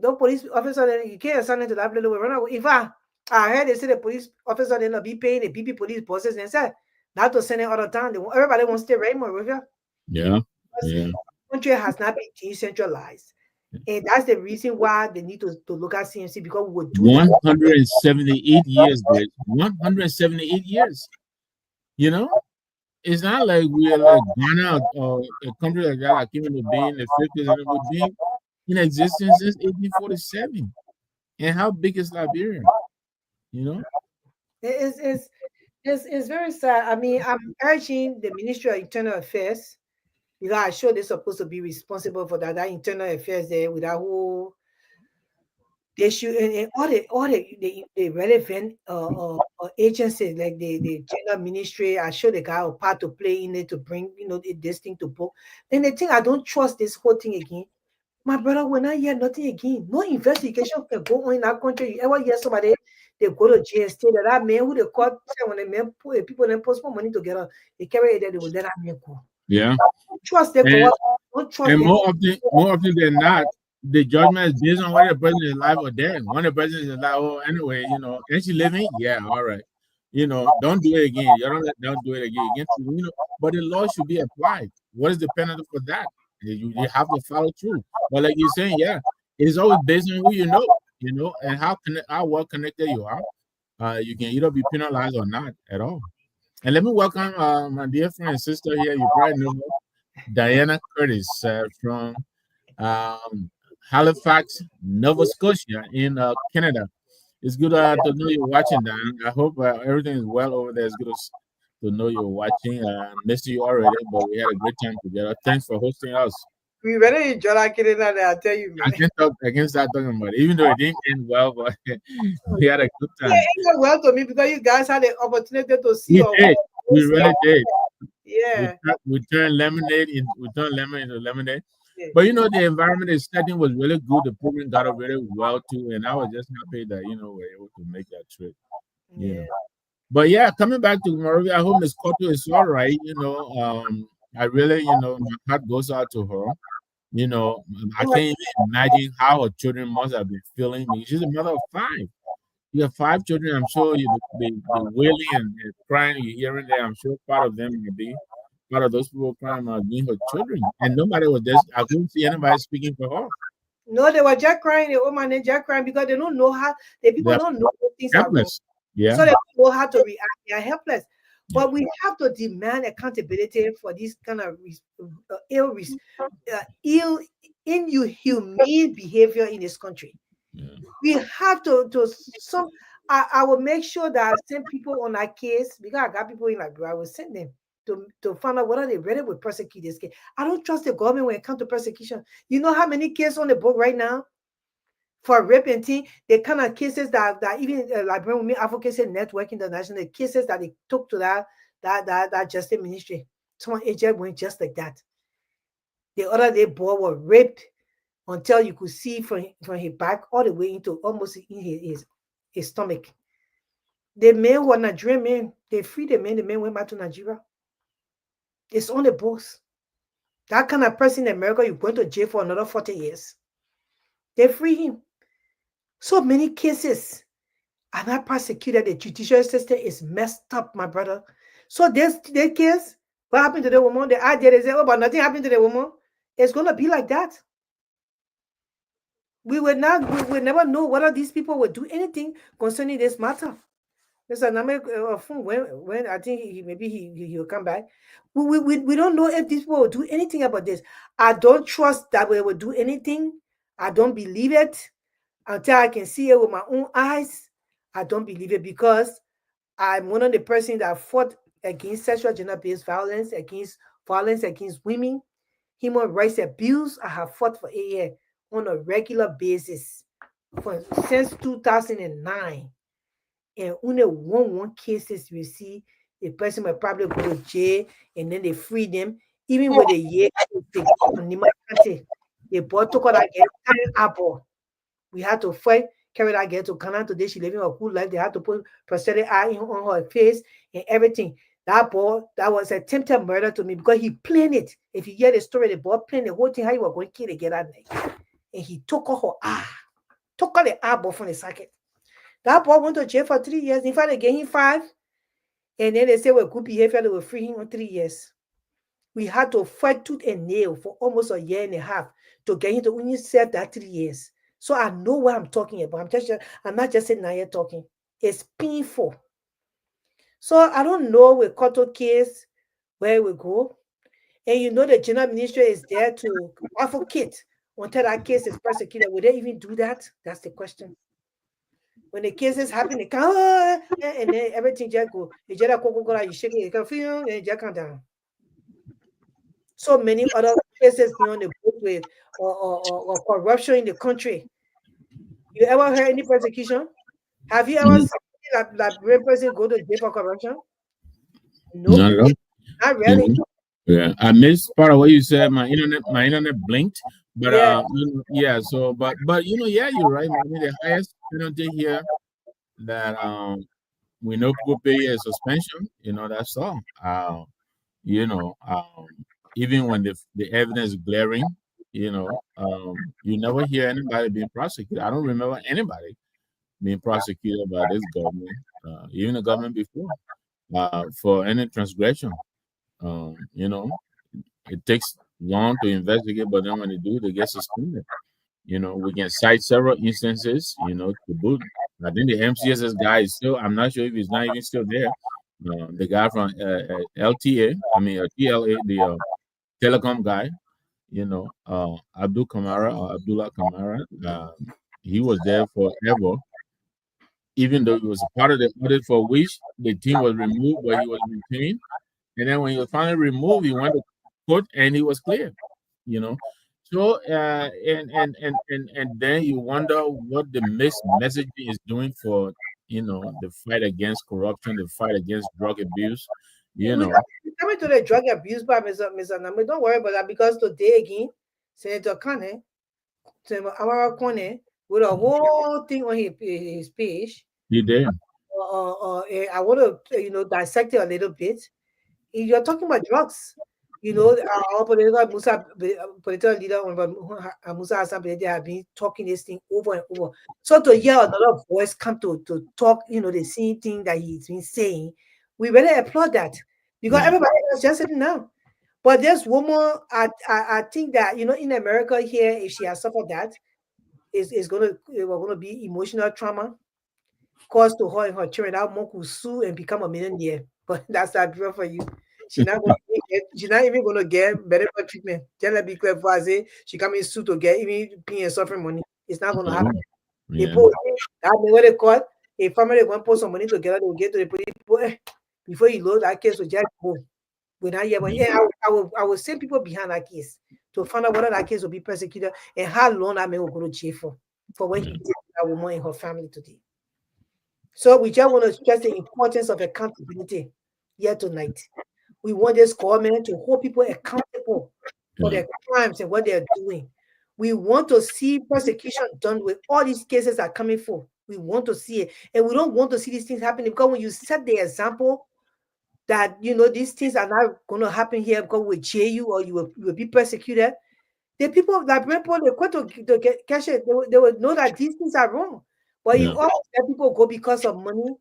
no police officer, you can't assign them to that place. Run away. In fact, I heard they say the police officer they not be paying the BP police bosses and said not to send it all the time. Everybody wants to stay right more river. Yeah. The country has not been decentralized. And that's the reason why they need to look at CMC because we would do 178 years, guys. 178 years. It's not like we are like Ghana or a country like that, like even being in the 50s, and it would be in existence since 1847. And how big is Liberia? It's very sad. I mean, I'm urging the Ministry of Internal Affairs, because I'm sure they're supposed to be responsible for that internal affairs there with that whole. They should and all the relevant agencies like the general ministry. I'm sure they got a part to play in it to bring this thing to book. Then the thing I don't trust this whole thing again. My brother, when I hear nothing again, no investigation can go on in that country. You ever hear somebody they go to GST that man who they caught when the men people then post more money together, they carry it there, they will let that man go. Yeah. Don't trust them. Don't trust and them. more often than not, the judgment is based on whether the person is alive or dead. When the person is alive, anyway, is she living? Yeah, all right. Don't do it again. Don't do it again. But the law should be applied. What is the penalty for that? You have to follow through. But like you're saying, yeah, it's always based on who and how well connected you are. You can either be penalized or not at all. And let me welcome my dear friend and sister here. You probably know her, Diana Curtis from Halifax, Nova Scotia in Canada. It's good to know you're watching, Diana. I hope everything is well over there. It's good to know you're watching. Missed you already, but we had a great time together. Thanks for hosting us. We really enjoy that kidding out there, I tell you, man. I can't start talking about it, even though it didn't end well, but we had a good time. Yeah, it went well to me because you guys had the opportunity to see. We really did. Yeah. We turned lemon into lemonade. Yeah. But the environment setting was really good. The program got up really well too, and I was just happy that we're able to make that trip. Yeah. But yeah, coming back to Monrovia, I hope Miss Cotto is all right. I really, my heart goes out to her. You know, I can't even imagine how her children must have been feeling. She's a mother of 5. You have 5 children. I'm sure the wailing and crying you're hearing there. I'm sure part of them may be part of those people crying are being her children, and nobody was there. I couldn't see anybody speaking for her. No, they were just crying. The woman and just crying because they don't know how. The people They're don't know what things are wrong, helpless. Yeah. so they don't know how to react. They are helpless. But we have to demand accountability for this kind of ill, inhumane behavior in this country. Yeah. We have to some. I will make sure that I send people on our case because I got people in Liberia. I will send them to find out whether they ready with prosecute this case. I don't trust the government when it comes to persecution. You know how many cases on the book right now for rape and teen, the kind of cases that even Liberian Women Advocacy Network International, the cases that they took to that justice ministry. Someone agent went just like that. The other day, boy was raped until you could see from his back all the way into almost in his stomach. The men who are Nigerian men, they free the men went back to Nigeria. It's on the books. That kind of person in America, you're going to jail for another 40 years. They free him. So many cases are not prosecuted. The judicial system is messed up, my brother. So this case, what happened to the woman? The idea they say, oh, but nothing happened to the woman. It's going to be like that. We will never know whether these people will do anything concerning this matter. Mr. Name, when I think he'll come back. We don't know if these people will do anything about this. I don't trust that we will do anything. I don't believe it until I can see it with my own eyes. I don't believe it because I'm one of the persons that fought against sexual gender-based violence, against violence against women, human rights abuse. I have fought for AA on a regular basis since 2009. And only one cases we see the person will probably go to jail and then they free them. Even with a year, they bought to apple. We had to fight, carry that girl to Canada today. She living a good life. They had to put prosthetic eye on her face and everything. That boy, that was attempted murder to me because he planned it. If you hear the story, the boy planned the whole thing, how he was going to kill the girl that night. And he took her eye, took her the eyeball from the socket. That boy went to jail for 3 years. In fact, they gave him 5. And then they say, well, good behavior, they will free him on 3 years. We had to fight tooth and nail for almost a year and a half to get him to only serve that 3 years. So I know what I'm talking about. I'm not just sitting here talking. It's painful. So I don't know with Cotto case where we go. And you know the general ministry is there to advocate until that case is prosecuted. Will they even do that? That's the question. When the cases happen, they come and then everything just go. You shake it, you can feel and it just come down. So many other cases beyond the book with or corruption in the country. You ever heard any persecution? Have you ever seen that real person go to jail for corruption? No, not really. Yeah, I missed part of what you said. My internet blinked, but yeah. So, but yeah, you're right. I mean, the highest penalty here that we know people pay a suspension. That's all. Even when the evidence is glaring, you never hear anybody being prosecuted. I don't remember anybody being prosecuted by this government, even the government before, for any transgression. It takes long to investigate, but then when they do, they get suspended. We can cite several instances, to boot. I think the MCSS guy is still, I'm not sure if he's not even still there. The guy from TLA, the telecom guy, Abdullah Kamara, he was there forever, even though he was a part of the audit for which the team was removed, but he was retained. And then when he was finally removed, he went to court and he was cleared, So and then you wonder what the mixed messaging is doing for the fight against corruption, the fight against drug abuse. Coming to the drug abuse by Mr. Name, don't worry about that because today again, Senator Kane, Amara Kone, with a whole thing on his page. He did. I want to dissect it a little bit. You're talking about drugs. You know, our political leader, Musa Hassan Benedi, have been talking this thing over and over. So to hear another voice come to talk, you know, the same thing that he's been saying, we really applaud that because Yeah. everybody else just sitting down. But this woman, I think that, you know, in America here, if she has suffered that, we're gonna be emotional trauma caused to her and her children. That woman could sue and become a millionaire. But that's not real for you. She's not even gonna get medical treatment. Just let be clear for I say she come in sue to get even paying and suffering money. It's not gonna happen. They Yeah. put that what they call a family going to put some money together, they will get to the police before you load that case to just go. When I hear, I will send people behind that case to find out whether that case will be persecuted and how long that man will go to jail for what he did to that woman and her family today. So we just want to stress the importance of accountability here tonight. We want this government to hold people accountable for their crimes and what they're doing. We want to see persecution done with all these cases are coming forth. We want to see it. And we don't want to see these things happening because when you set the example that, you know, these things are not going to happen here because we jail you or you will be persecuted, the people that people they quit to get cash it, they will know that these things are wrong. But you always let people go because of money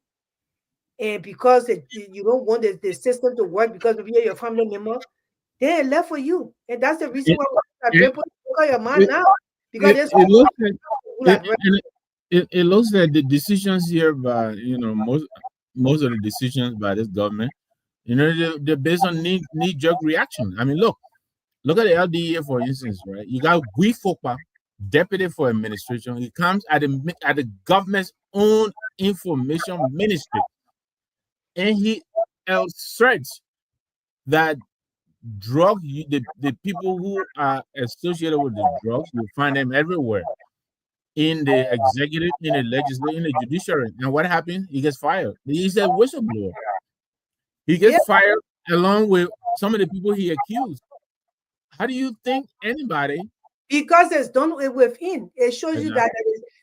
and because you don't want the system to work because of your family member, they're left for you. And that's the reason why people look at your mind now. Because there's it looks like the decisions here by, you know, most of the decisions by this government, you know, they're based on knee-jerk reaction. I mean, look at the LDA, for instance, right? You got Guy Fokpa, deputy for administration. He comes at the government's own information ministry, and he asserts that the people who are associated with the drugs, you find them everywhere, in the executive, in the legislature, in the judiciary. And what happened? He gets fired. He's a whistleblower. He gets fired along with some of the people he accused. How do you think anybody? Because it's done within. It shows you that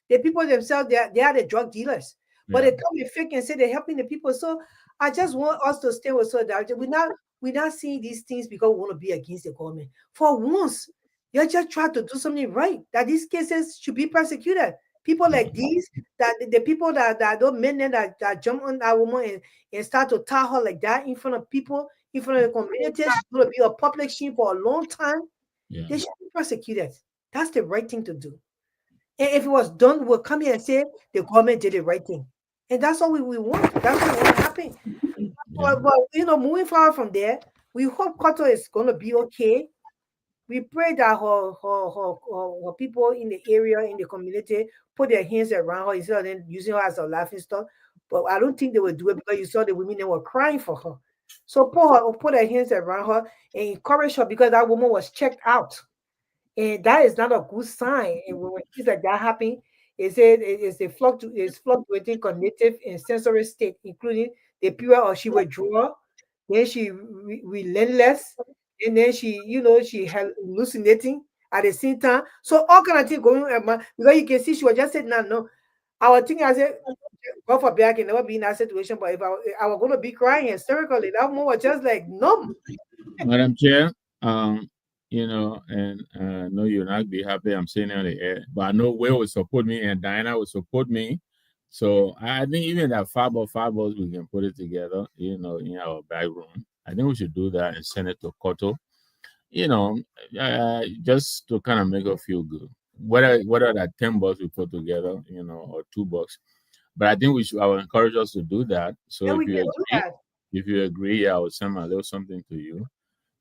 the people themselves, they are the drug dealers. But they come in fake and say they're helping the people. So I just want us to stay with solidarity. We're not seeing these things because we want to be against the government. For once, you just try to do something right. That these cases should be persecuted. People like these, that the people that don't men that jump on that woman and start to tie her like that in front of people, in front of the community, she's going to be a public shame for a long time. They should be persecuted. That's the right thing to do. And if it was done, we'll come here and say the government did the right thing. And that's all we want. That's what will happen. But you know, moving forward from there, we hope Koto is going to be okay. We pray that her people in the area, in the community, put their hands around her instead of them using her as a laughing stock. But I don't think they will do it because you saw the women that were crying for her. So put their hands around her and encourage her because that woman was checked out. And that is not a good sign. And when things like that happen, it's fluctuating cognitive and sensory state, including the period of she withdraw, then she relentless, and then she hallucinating at the same time. So all kind of things going on. Because you can see she was just saying, no. Our thing I said, God forbid I can never be in that situation, but if I was going to be crying hysterically, that woman was just like numb. Madam Chair, you know, and I know you'll not be happy I'm saying on the air, but I know Will will support me and Diana will support me. So I think even that 5 balls, we can put it together, you know, in our back room. I think we should do that and send it to Koto, you know, just to kind of make her feel good. Whether that 10 bucks we put together, you know, or $2. But I think I will encourage us to do that. So if you agree, I will send my little something to you.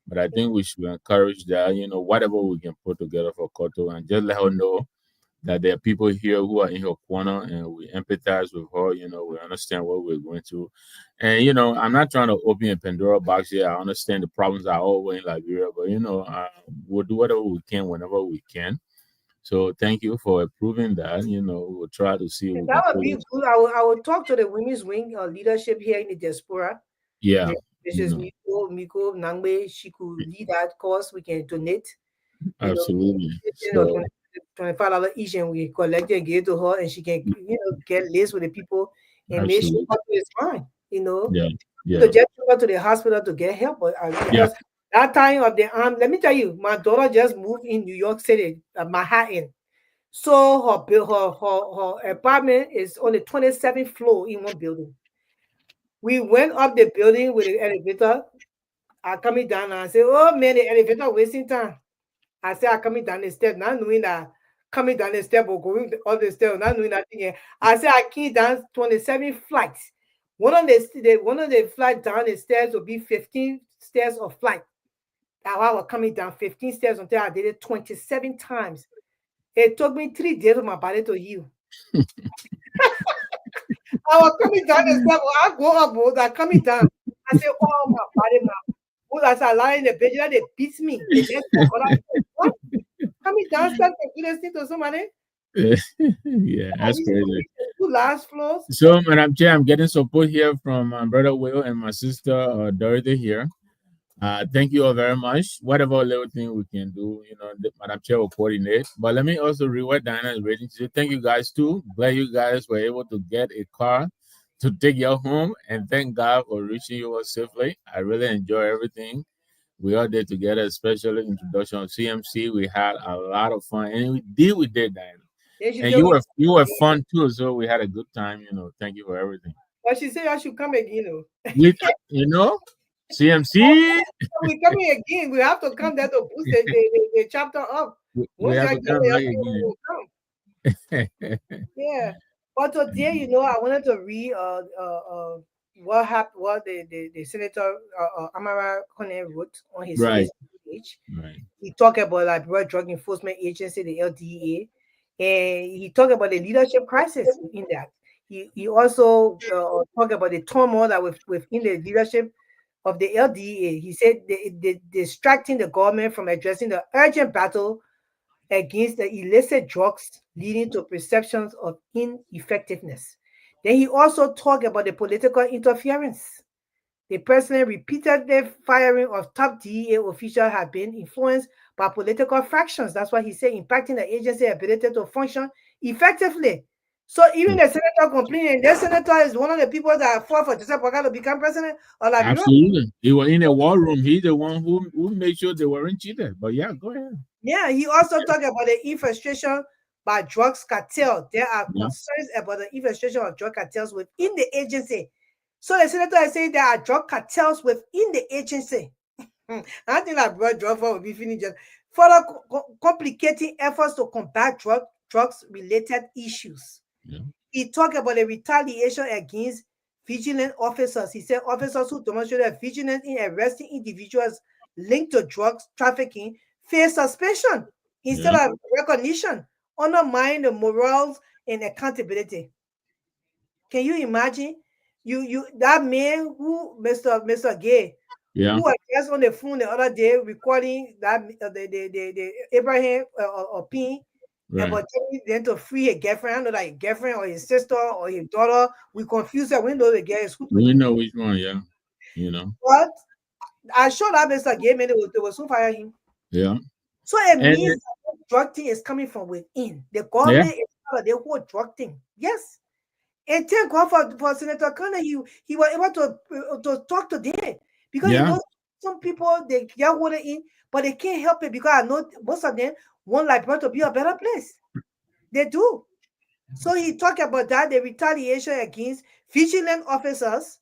But I think we should encourage that, you know, whatever we can put together for Koto, and just let her know that there are people here who are in her corner and we empathize with her, you know, we understand what we're going through. And, you know, I'm not trying to open a Pandora box here. I understand the problems are all over in Liberia, but, you know, we'll do whatever we can whenever we can. So thank you for approving that. You know, we'll try to see. That would be good. I will talk to the women's wing leadership here in the diaspora. Yeah. This is Miko Nangbe. She could lead that course. We can donate. Absolutely. $25 each, and we collect it and give it to her, and she can, you know, get lists with the people and make sure it's fine. You know. Yeah. So just go to the hospital to get help. But That time of the let me tell you, my daughter just moved in New York City, Manhattan. So her apartment is on the 27th floor in one building. We went up the building with the elevator. I coming down and I say, "Oh man, the elevator wasting time." I said, "I coming down the stairs, not knowing that coming down the stairs or going up the stairs, not knowing nothing." Yet. I said, "I came down 27 flights. One of the flight down the stairs will be 15 stairs of flight. I was coming down 15 stairs until I did it 27 times. It took me 3 days for my body to heal." I was coming down the stairs. I go up, I coming down. I said, "Oh my body, I said, lying in the bed, they beat me. What? Coming downstairs and do this thing to somebody? Yeah, that's crazy. 2 last floors. So, Madam Chair, I'm getting support here from my brother Will and my sister Dorothy here. Thank you all very much. Whatever little thing we can do, Madam Chair will coordinate. But let me also read what Diana is reading. She said, thank you guys too. Glad you guys were able to get a car to take you home, and thank God for reaching you all safely. I really enjoy everything we all did together, especially introduction of CMC. We had a lot of fun, and we did, Diana. And you were fun too, so we had a good time. Thank you for everything. But she said I should come again. CMC. We're coming again. We have to come there to boost the chapter up. We have to come again. Yeah. But today, I wanted to read what happened, what the Senator Amara Conan wrote on his Facebook page. Right. He talked about like Drug Enforcement Agency, the LDEA, and he talked about the leadership crisis in that. He also talked about the turmoil that within the leadership of the LDEA. He said they distracting the government from addressing the urgent battle against the illicit drugs, leading to perceptions of ineffectiveness. Then he also talked about the political interference. The president repeatedly firing of top DEA officials have been influenced by political factions. That's why he said impacting the agency's ability to function effectively. So even the senator complaining, that senator is one of the people that fought for Joseph Boakai to become president. Absolutely. He was in a war room. He's the one who made sure they weren't cheated. But yeah, go ahead. Yeah, he also talked about the infiltration by drugs cartel. There are concerns about the infiltration of drug cartels within the agency. So the senator is saying there are drug cartels within the agency. I think that broad drug will be finished. Further complicating efforts to combat drugs-related issues. Yeah. He talked about the retaliation against vigilant officers. He said officers who demonstrated vigilance in arresting individuals linked to drugs trafficking face suspension instead of recognition, undermine the morals and accountability. Can you imagine? You that man who Mr. Gay, who was just on the phone the other day recording that the Abraham Opin. Right. But then to free a girlfriend, I know that his girlfriend or his sister or his daughter, we confuse her. We know the girl is who. We know which one, But I showed that Mr. Gay man, they will soon fire him. Yeah. So it means that the drug thing is coming from within. The government is part of the whole drug thing. Yes. And thank God for Senator Connor, he was able to talk to them. Because some people, they get water in, but they can't help it because I know most of them want Liberia to be a better place. They do. So he talked about that, the retaliation against vigilant officers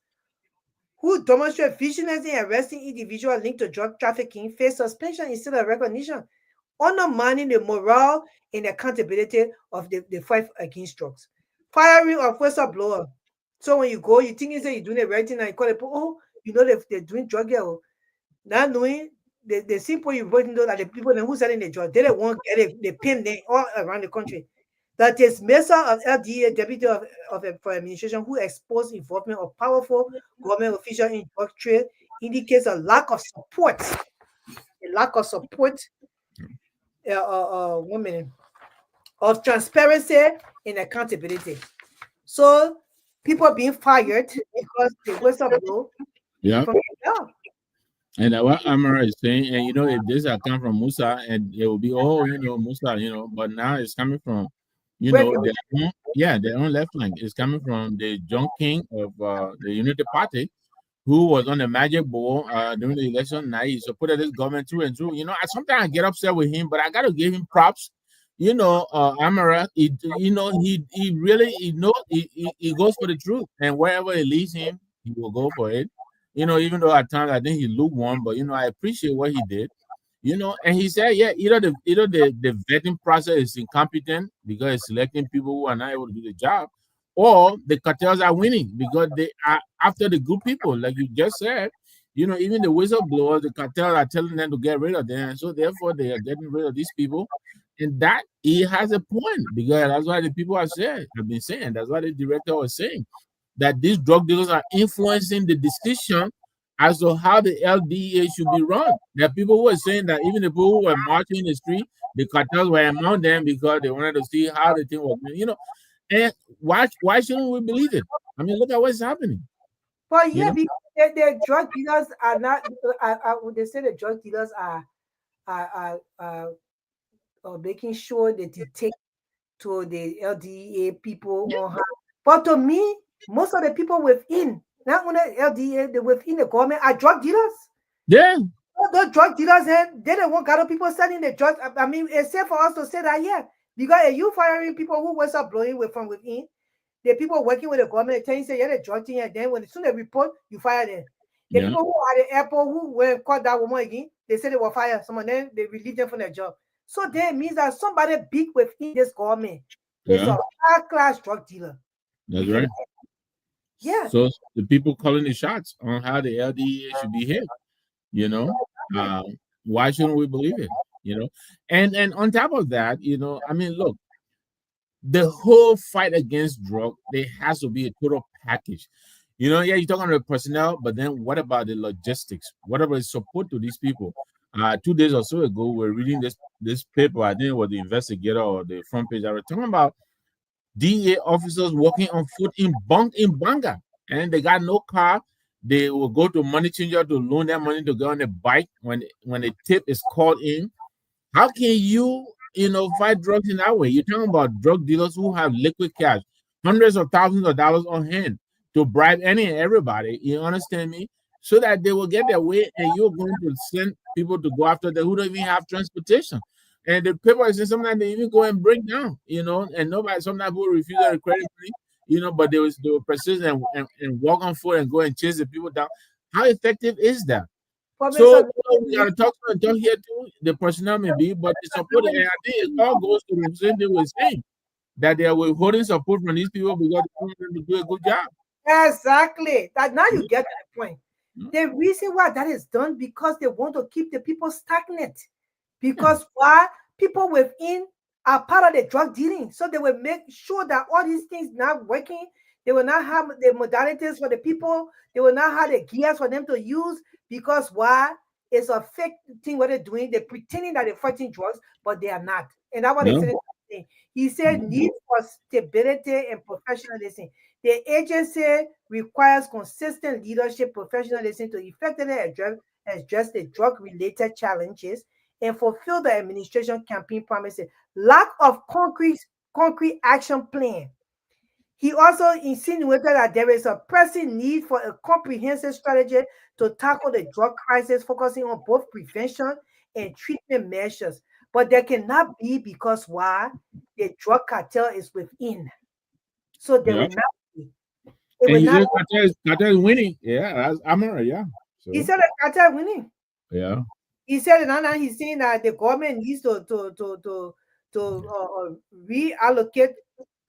who demonstrate vigilance in arresting individuals linked to drug trafficking face suspension instead of recognition, undermining the morale and accountability of the fight against drugs. Firing of whistleblower. So when you go, you think you're doing the right thing and you call it, they're doing drug here. Not knowing the simple you voting that the people who selling the drug, they don't want to get the pin there all around the country. That is Mesa of LDA, Deputy for Administration, who exposed involvement of powerful government officials in drug trade, indicates a lack of support. Of transparency and accountability. So people being fired because they whistleblow. Yeah. And what Amara is saying, and if this come from Musa, and it will be Musa, but now it's coming from their own left flank. It's coming from the John King of the Unity Party, who was on the magic ball during the election night. He supported this government through and through. You know, sometimes I get upset with him, but I got to give him props. You know, Amara, he really, he goes for the truth, and wherever it leads him, he will go for it. You know, even though at times I think he lukewarm, but you know, I appreciate what he did. You know, and he said, yeah, either the vetting process is incompetent because it's selecting people who are not able to do the job, or the cartels are winning because they are after the good people, like you just said. You know, even the whistleblowers, the cartels are telling them to get rid of them, and so therefore they are getting rid of these people. And that he has a point, because that's why the people have been saying, that's why the director was saying that these drug dealers are influencing the decision as to how the LDA should be run. There are people who are saying that even the people who were marching in the street, the cartels were among them because they wanted to see how the thing was, you know. And why shouldn't we believe it? I mean, look at what's happening. Well, yeah, because the drug dealers are not. They say the drug dealers are making sure that they take to the LDA people. But to me, most of the people within, not only LDA, within the government are drug dealers. Yeah. Those drug dealers, they don't want other people selling the drugs. I mean, it's safe for us to say that, yeah, because if you firing people who was up blowing from within, the people working with the government, tell you say, yeah, the drug thing, and then when as soon as they report, you fire them. The people who are at the airport who were caught that woman again, they said they were fired. Someone then they relieve them from their job. So that means that somebody big within this government is a high-class drug dealer. That's right. Yeah. So the people calling the shots on how the LDA should be hit, you know, why shouldn't we believe it? You know, and on top of that, you know, I mean, look, the whole fight against drug, there has to be a total package. You know, yeah, you're talking about the personnel, but then what about the logistics? What about the support to these people? 2 days or so ago, we were reading this paper. I think it was the Investigator or the front page. I was talking about DEA officers walking on foot in Banga, and they got no car. They will go to money changer to loan their money to go on a bike when a tip is called in. How can you fight drugs in that way? You're talking about drug dealers who have liquid cash, hundreds of thousands of dollars on hand to bribe any and everybody. You understand me? So that they will get their way, and you're going to send people to go after them who don't even have transportation. And the people is sometimes they even go and break down, and nobody, sometimes will refuse their credit money, but they will persist and walk on foot and go and chase the people down. How effective is that? So we gotta talk here too. The personnel may be, but the support, and I think it all goes to the same thing we're saying, that they are withholding support from these people because they want them to do a good job. Exactly. That now you get to the point. The reason why that is done because they want to keep the people stagnant. Because why? People within are part of the drug dealing. So they will make sure that all these things not working. They will not have the modalities for the people. They will not have the gears for them to use. Because why? It's a fake thing what they're doing. They're pretending that they're fighting drugs, but they are not. And that's what they said. He said need for stability and professionalism. The agency requires consistent leadership, professionalism to effectively address the drug-related challenges and fulfill the administration campaign promises. Lack of concrete action plan. He also insinuated that there is a pressing need for a comprehensive strategy to tackle the drug crisis, focusing on both prevention and treatment measures. But there cannot be because why? The drug cartel is within. So there will not be. Cartel is winning. Yeah, that's Amara, yeah. So. He said the cartel winning. Yeah. He said it, and he's saying that the government needs to reallocate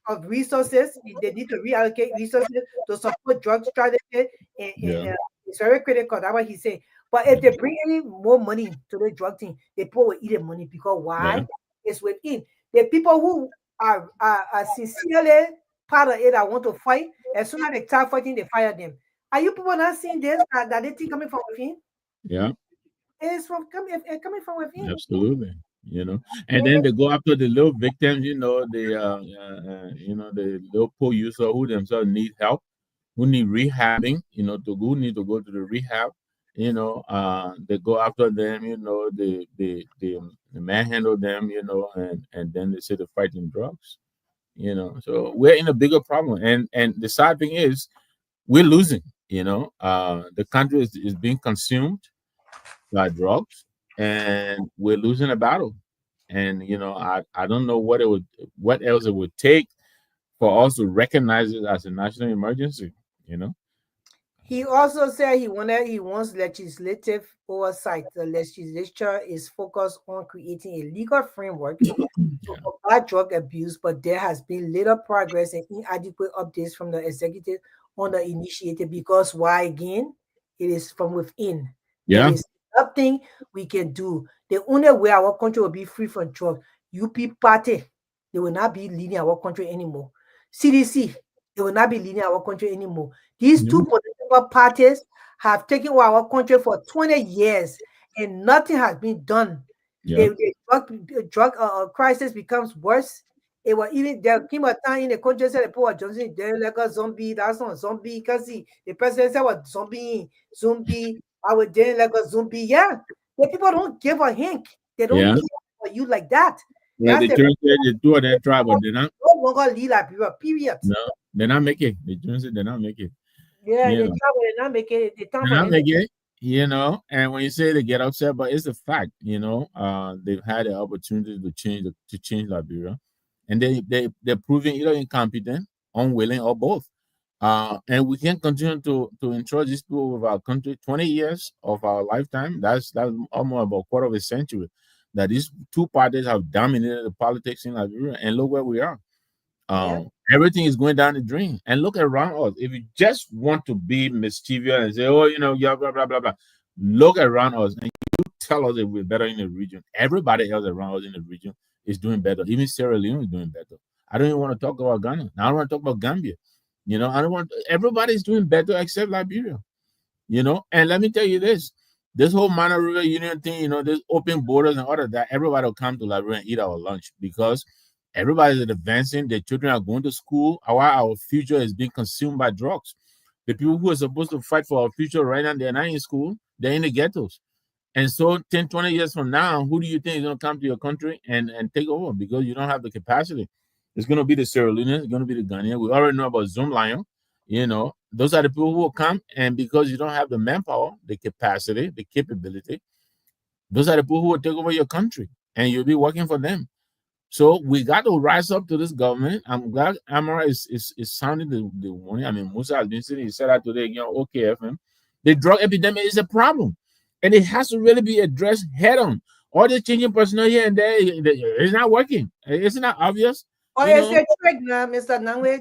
of resources. They need to reallocate resources to support drug strategy. And it's very critical. That's what he said. But if they bring any more money to the drug thing, the people will eat the money because why? Yeah. It's within. The people who are sincerely part of it, I want to fight. As soon as they start fighting, they fire them. Are you people not seeing this? That they think coming from within? Yeah. It's coming from within. Absolutely. And then they go after the little victims, the little poor user who themselves need help, who need rehabbing, who need to go to the rehab. They go after them, they manhandle them, and then they say they're fighting drugs, So we're in a bigger problem. And the sad thing is we're losing, The country is being consumed by drugs, and we're losing a battle. And I don't know what else it would take for us to recognize it as a national emergency. He also said he wants legislative oversight. The legislature is focused on creating a legal framework to combat drug abuse, but there has been little progress and inadequate updates from the executive on the initiative because why again? It is from within. Yeah. There is nothing we can do. The only way our country will be free from drug, UP party, they will not be leading our country anymore. CDC, they will not be leading our country anymore. These two political parties have taken over our country for 20 years and nothing has been done. Yeah. The drug crisis becomes worse. It was even there came a time in the country said the poor Johnson they're like a zombie. That's not a zombie because the president said what zombie. I was doing like a zombie. Yeah, the people don't give a hink. They don't care for you like that. Yeah, That's the church said the two of them try, but they're not. no longer lead Liberia, period. No, they're not making it. The church said they're not making it. Yeah, they try, but they're not making it. They They're not making it. And when you say they get upset, but it's a fact. They've had the opportunity to change Liberia, and they're proving either incompetent, unwilling, or both. And we can't continue to entrust these people with our country. 20 years of our lifetime. That's almost about a quarter of a century that these two parties have dominated the politics in Liberia, and look where we are. Everything is going down the drain. And look around us. If you just want to be mischievous and say, oh, yeah, blah, blah, blah, blah, look around us and you tell us that we're better in the region. Everybody else around us in the region is doing better. Even Sierra Leone is doing better. I don't even want to talk about Ghana. I don't want to talk about Gambia. Everybody's doing better except Liberia. And let me tell you this whole Mana River Union thing, this open borders and all of that, everybody will come to Liberia and eat our lunch because everybody's advancing. Their children are going to school. Our future is being consumed by drugs. The people who are supposed to fight for our future right now, they're not in school. They're in the ghettos. And so 10, 20 years from now, who do you think is going to come to your country and take over? Because you don't have the capacity. It's going to be the Sierra Leoneans. It's going to be the Ghanaians. We already know about Zoomlion. Those are the people who will come. And because you don't have the manpower, the capacity, the capability, those are the people who will take over your country. And you'll be working for them. So we got to rise up to this government. I'm glad Amara is sounding the warning. I mean, Musa has been saying, he said that today again, OKFM. The drug epidemic is a problem. And it has to really be addressed head on. All the changing personnel here and there, it's not working. It's not obvious. Oh, it's a trick now, Mr. Nangwe.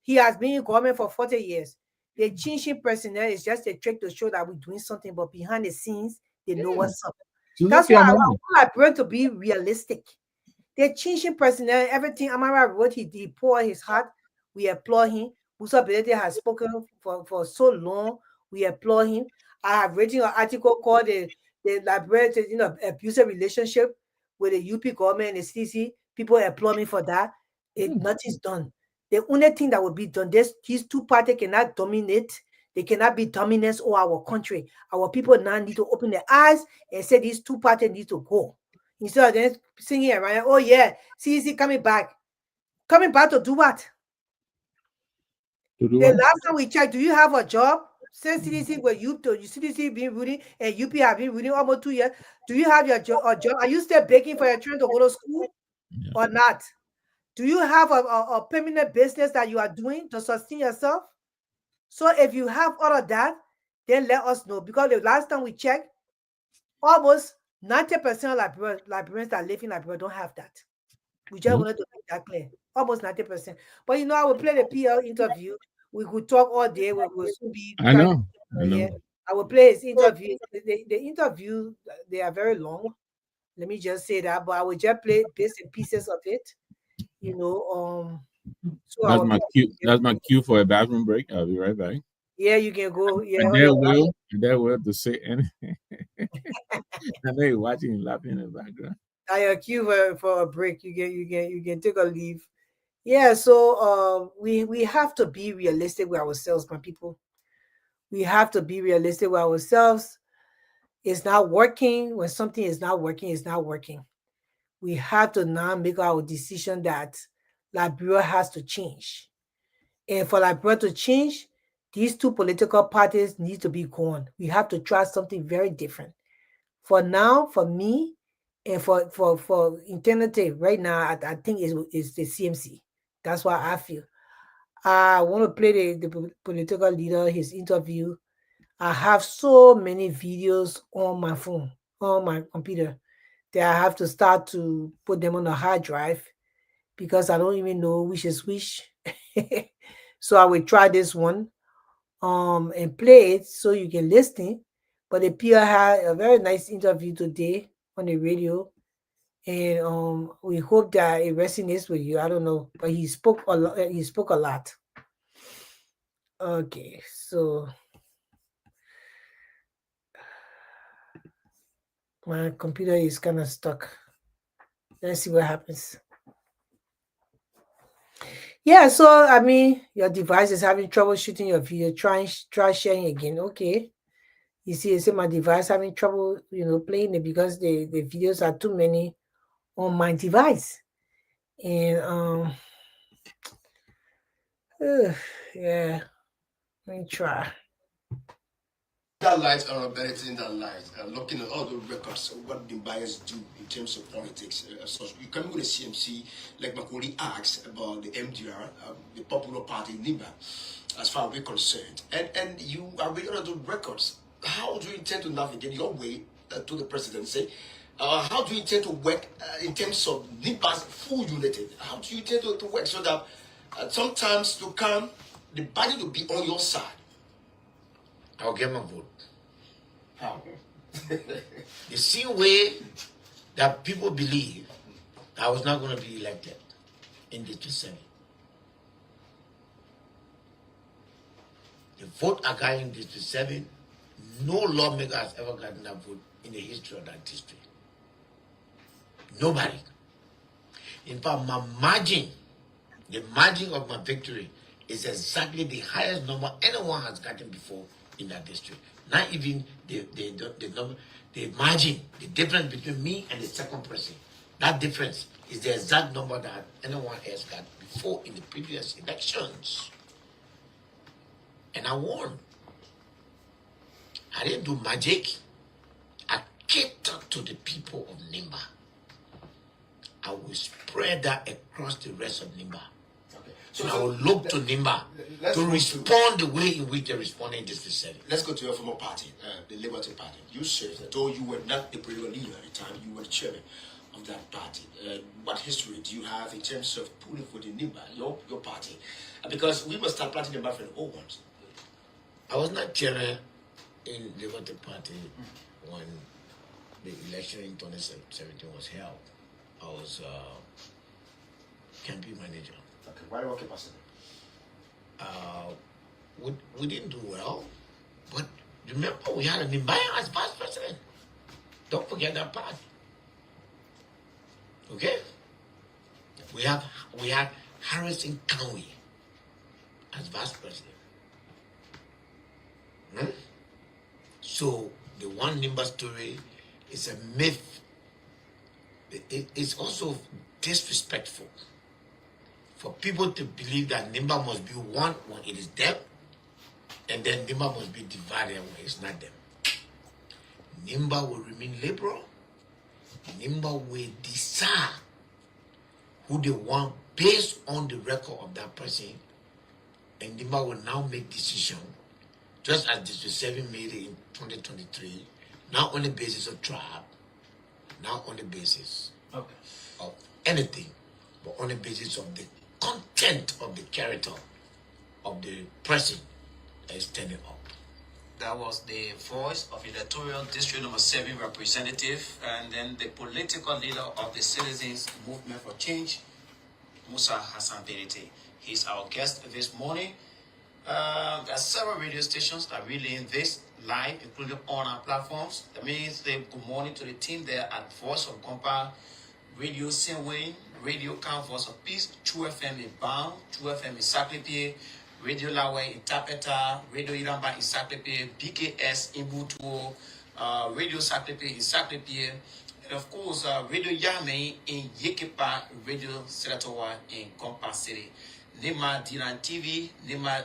He has been in government for 40 years. The changing personnel is just a trick to show that we're doing something, but behind the scenes, they know what's up. That's why I want Liberia to be realistic. The changing personnel, everything Amara wrote, he poured his heart. We applaud him. Musa Belete has spoken for so long. We applaud him. I have written an article called the Liberia, abusive relationship with the UP government and the CDC. People applaud me for that. Nothing's done. The only thing that will be done, these two parties cannot dominate. They cannot be dominant over our country. Our people now need to open their eyes and say these two parties need to go. Instead of them singing around, oh yeah, CDC coming back. Coming back to do what? Last time we checked, do you have a job? Since CDC were CDC been ruling and UP have been ruling almost 2 years. Do you have your job? Are you still begging for your children to go to school or not? Do you have a permanent business that you are doing to sustain yourself? So if you have all of that, then let us know. Because the last time we checked, almost 90% of Liberians that live in Liberia don't have that. We just wanted to make that clear. Almost 90%. But I will play the PL interview. We could talk all day. We will soon be. I know. I will play his interview. The interview, they are very long. Let me just say that. But I will just play bits and pieces of it. So that's my cue. That's my cue for a bathroom break. I'll be right back. Yeah, you can go. Yeah, and there will to say anything. I know you're watching and laughing in the background. I cue for a break. You can take a leave. Yeah, so we have to be realistic with ourselves, my people. We have to be realistic with ourselves. It's not working. When something is not working, it's not working. We have to now make our decision that Liberia has to change. And for Liberia to change, these two political parties need to be gone. We have to try something very different. For now, for me, and for eternity, right now, I think is the CMC. That's why I feel. I want to play the political leader, his interview. I have so many videos on my phone, on my computer, that I have to start to put them on a hard drive because I don't even know which is which. So I will try this one and play it so you can listen. But the Pierre had a very nice interview today on the radio, and we hope that it resonates with you. I don't know, but he spoke a lot. He spoke a lot. Okay, so my computer is kind of stuck. Let's see what happens. Yeah, so I mean, your device is having trouble shooting your video. Try sharing again. Okay. You see my device having trouble, playing it because the videos are too many on my device. And yeah, let me try. That light or anything that light, looking at all the records of what the buyers do in terms of politics. So you come with a CMC, like Macaulay asked about the MDR, the Popular Party NIMBA, as far as we're concerned. And you are reading all the records. How do you intend to navigate your way to the presidency? How do you intend to work in terms of NIMBA's full unity? How do you intend to work so that sometimes to come, the body will be on your side? I'll get my vote. How? The same way that people believe I was not going to be elected in District 7. The vote I got in District 7, no lawmaker has ever gotten that vote in the history of that district. Nobody. In fact, my margin, the margin of my victory is exactly the highest number anyone has gotten before in that district. Not even the number, the margin, the difference between me and the second person. That difference is the exact number that anyone else got before in the previous elections. And I won. I didn't do magic. I catered to the people of Nimba. I will spread that across the rest of Nimba. So I will look to Nimba to respond the way in which they responded in District 7. Let's go to your former party, the Liberty Party. You served, though you were not the political leader at the time, you were the chairman of that party. What history do you have in terms of pulling for the Nimba, your party? Because we must start planting the map for the old ones. I was not chairman in the Liberty Party when the election in 2017 was held. I was campaign manager. Okay, why what capacity? We didn't do well, but remember we had a Nimbaya as vice president. Don't forget that part. Okay? We had Harrison County as vice president. So the one Nimba story is a myth. It's also disrespectful for people to believe that Nimba must be one when it is them, and then Nimba must be divided when it's not them. Nimba will remain liberal. Nimba will decide who they want based on the record of that person, and Nimba will now make decision, just as District 7 made it in 2023, not on the basis of tribe, not on the basis of anything, but on the basis of the content of the character of the person that is standing up. That was the voice of Electoral District Number 7 representative and then the political leader of the Citizens Movement for Change, Musa Hassan Benite. He's our guest this morning. There are several radio stations that are relaying this live, including on our platforms. That means good morning to the team there at Voice of Compa, Radio Sinway, Radio Camp Voice of Peace, True FM in Bam, True FM in Saklepier, Radio Lawe in Tapeta, Radio Iramba in Saklepier, BKS in Butuo, Radio Saklepier in Saklepier, And of course, Radio Yame in Yekepa, Radio Seratowa in Compa City. Nema D9 TV, Nema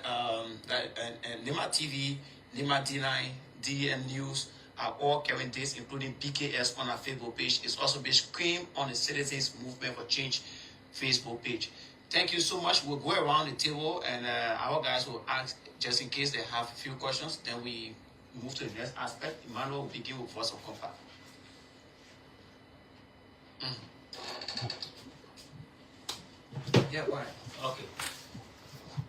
TV, Nema D9, DN News are all carrying this, including PKS on our Facebook page. It's also being streamed on the Citizens Movement for Change Facebook page. Thank you so much. We'll go around the table and our guys will ask just in case they have a few questions. Then we move to the next aspect. Emmanuel will begin with Voice of Compa. Yeah, why? Okay.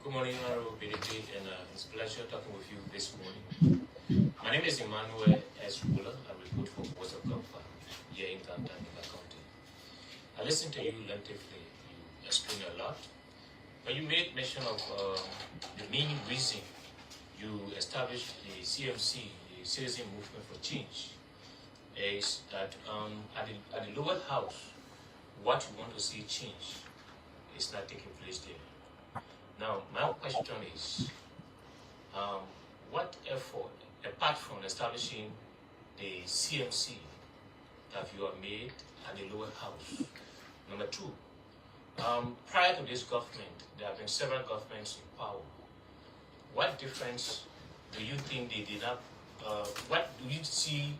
Good morning, Honorable BDT, and it's a pleasure talking with you this morning. My name is Emmanuel S. Wooler. I report for Voice of Compa here in Tanganyika County. I listened to you lengthily. You explained a lot. But you made mention of the main reason you established the CMC, the Citizen Movement for Change, is that at the lower house, what you want to see change is not taking place there. Now, my question is, what effort, apart from establishing the CMC, have you made at the lower house? Number two, prior to this government, there have been several governments in power. What difference do you think they did not, what do you see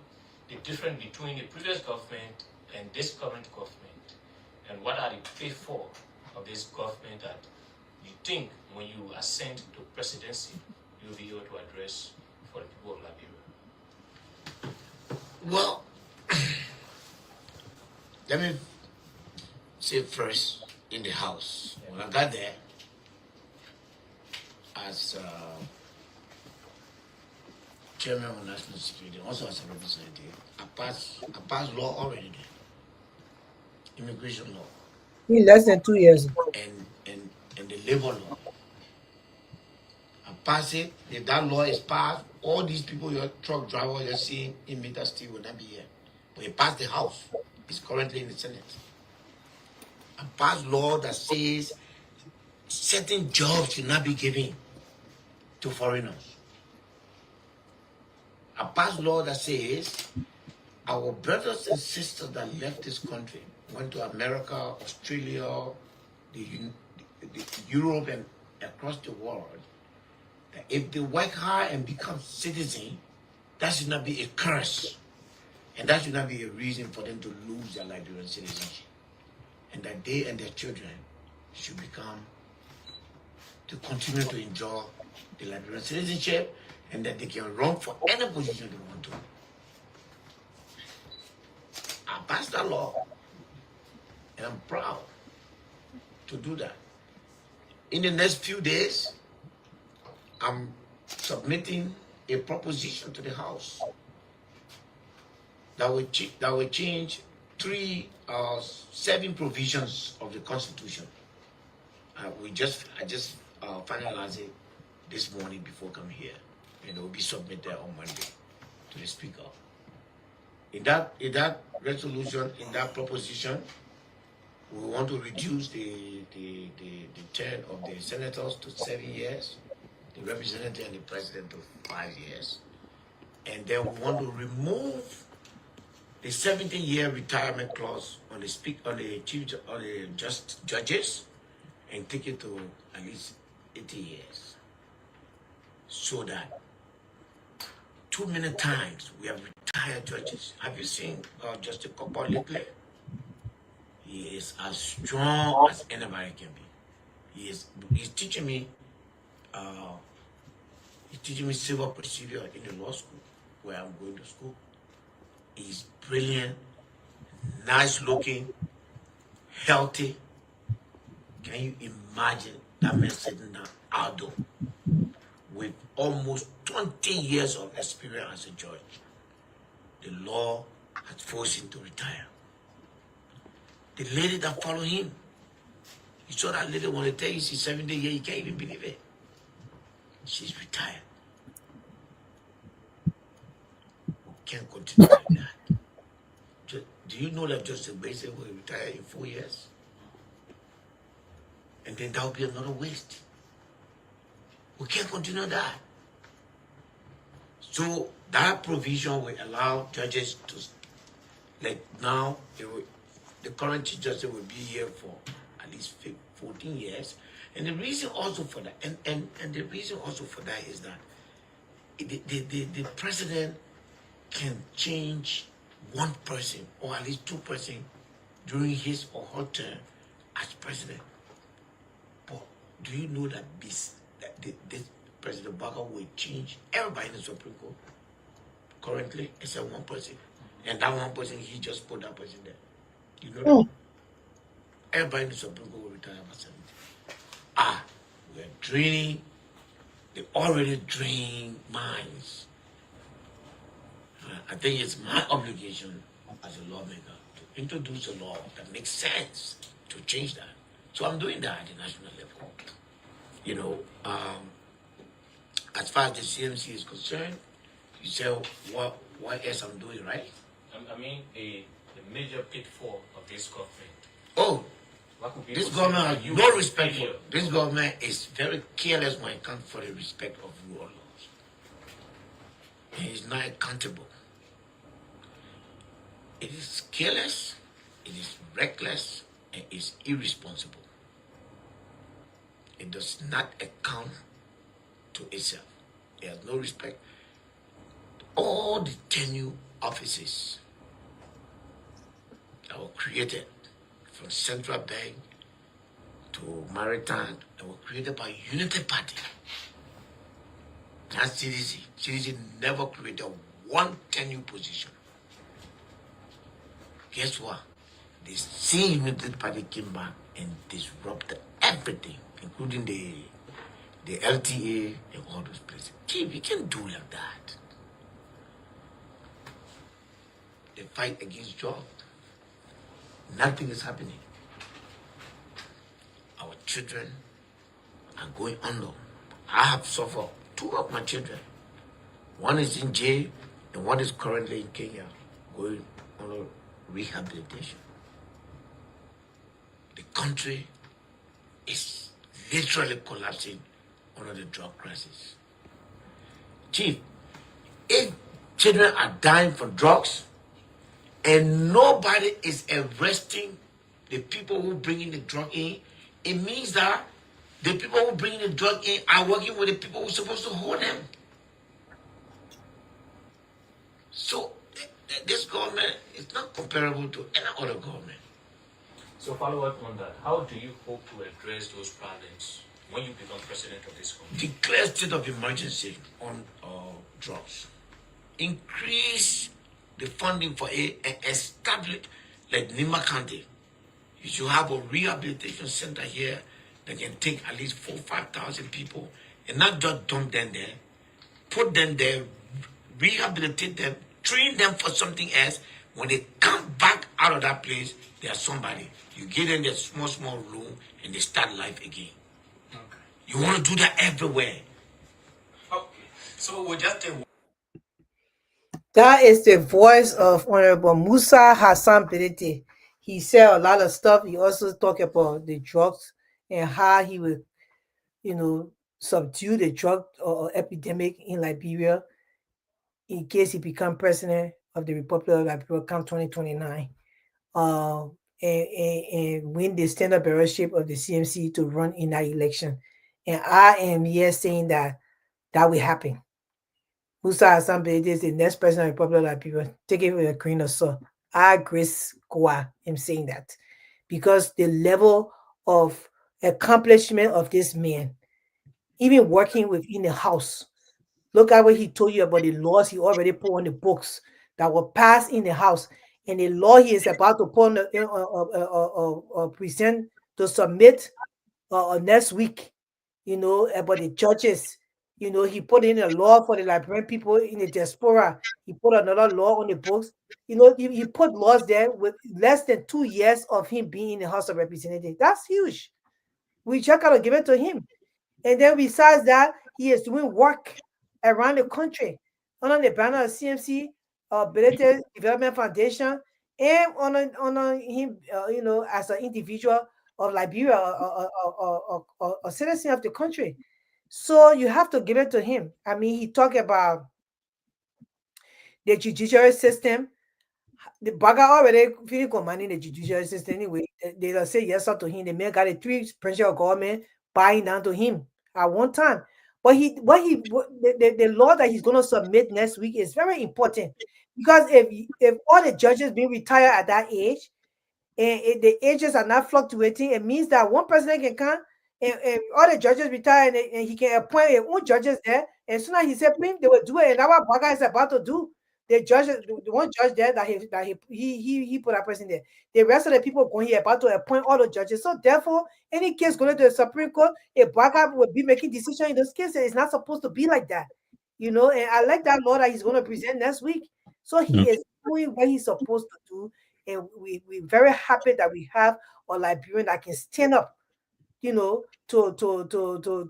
the difference between the previous government and this current government? And what are the pitfalls of this government that you think when you ascend to presidency, you'll be able to address for the people of Liberia? Well, let me say first, in the house, when I got there, as chairman of national security, also as a representative, I passed law already there, immigration law. In less than 2 years. And the labor law. I pass it. If that law is passed, all these people, your truck driver, you're seeing in Meta Steel will not be here. But it passed the House. It's currently in the Senate. I passed law that says certain jobs should not be given to foreigners. I passed law that says our brothers and sisters that left this country, went to America, Australia, the Europe, and across the world, that if they work hard and become citizens, that should not be a curse. And that should not be a reason for them to lose their Liberian citizenship. And that they and their children should to continue to enjoy the Liberian citizenship, and that they can run for any position they want to. I passed that law, and I'm proud to do that. In the next few days, I'm submitting a proposition to the House that will change 7 provisions of the Constitution. I just finalized it this morning before coming here, and it will be submitted on Monday to the Speaker. In that resolution, in that proposition, we want to reduce the term of the senators to 7 years, the representative and the president to 5 years, and then we want to remove the 17-year retirement clause on the judges, and take it to at least 80 years, so that too many times we have retired judges. Have you seen Justice Kopa lately? He is as strong as anybody can be. He's teaching me civil procedure in the law school where I'm going to school. He's brilliant, nice looking, healthy. Can you imagine that man sitting down outdoor with almost 20 years of experience as a judge? The law has forced him to retire. The lady that followed him, you saw that lady when they tell you she's 70 years, you can't even believe it. She's retired. We can't continue like that. Do you know that Justice Basin will retire in 4 years? And then that will be another waste. We can't continue that. So that provision will allow judges to Like now, the current chief justice will be here for at least 14 years. And the reason also for that, and the reason also for that is that the president can change one person or at least two person during his or her term as president. But do you know that this President Baka will change everybody in the Supreme Court currently except one person, and that one person he just put that person there. You know that? Everybody in the Supreme Court will retire by 70. We're draining. They already drained minds. I think it's my obligation as a lawmaker to introduce a law that makes sense to change that. So I'm doing that at the national level. You know, as far as the CMC is concerned, you say what else I'm doing, right? I mean, the major pitfall of this government. Oh, What could be this considered government a has no huge respect for failure? this government is very careless when it comes for the respect of rule of laws. It is not accountable. It is careless, it is reckless, and it is irresponsible. It does not account to itself. It has no respect. All the tenure offices that were created from Central Bank to Maritime that were created by Unity Party. Not CDC. CDC never created one tenure position. Guess what? The same Unity Party came back and disrupted everything, including the LTA and all those places. Gee, we can't do like that. The fight against drugs. Nothing is happening. Our children are going under. I have suffered 2 of my children. One is in jail and one is currently in Kenya going under rehabilitation. The country is literally collapsing under the drug crisis. Chief, if children are dying from drugs and nobody is arresting the people who bring in the drug in, it means that the people who bring in the drug in are working with the people who are supposed to hold them. So this government is not comparable to any other government. So follow up on that. How do you hope to address those problems when you become president of this country? Declare state of emergency on drugs. Increase the funding for and establish, like Nima County. You should have a rehabilitation center here that can take at least 4,000 or 5,000 people and not just dump them there. Put them there, rehabilitate them, train them for something else. When they come back out of that place, they are somebody. You give them that small room and they start life again. Okay. You want to do that everywhere. Okay. So we'll just take. That is the voice of Honorable Musa Hassan Berete. He said a lot of stuff. He also talked about the drugs and how he would, subdue the drug epidemic in Liberia in case he become president of the Republic of Liberia come 2029. And win the standard bearership of the CMC to run in that election. And I am here saying that will happen. Musa Hassan Berete is the next president of the Republic of Liberia. Take it with a grain of salt. I, Grace Koa, am saying that because the level of accomplishment of this man, even working within the house, look at what he told you about the laws he already put on the books that were passed in the house, and the law he is about to put on present to submit next week. About the judges. He put in a law for the Liberian people in the diaspora. He put another law on the books. He put laws there with less than 2 years of him being in the House of Representatives. That's huge. We just got to give it to him. And then besides that, he is doing work around the country under the banner of CMC, Berete Development Foundation, and on him, as an individual of Liberia, a citizen of the country. So you have to give it to him. I mean, he talked about the judiciary system, The Baga already feeling commanding the judicial system anyway. They don't say yes or to him. The man got a 3 presidential government buying down to him at one time. But the law that he's going to submit next week is very important, because if all the judges being retired at that age, and the ages are not fluctuating, it means that one president can come and all the judges retire, and he can appoint his own judges there. And soon as he said, they will do it. And that's what Baga is about to do. The judge, the one judge there that he put a person there. The rest of the people going here about to appoint all the judges. So therefore, any case going to the Supreme Court, if Baga will be making decisions in those cases, it's not supposed to be like that. And I like that law that he's going to present next week. So he is doing what he's supposed to do. And we're very happy that we have a Liberian that can stand up, to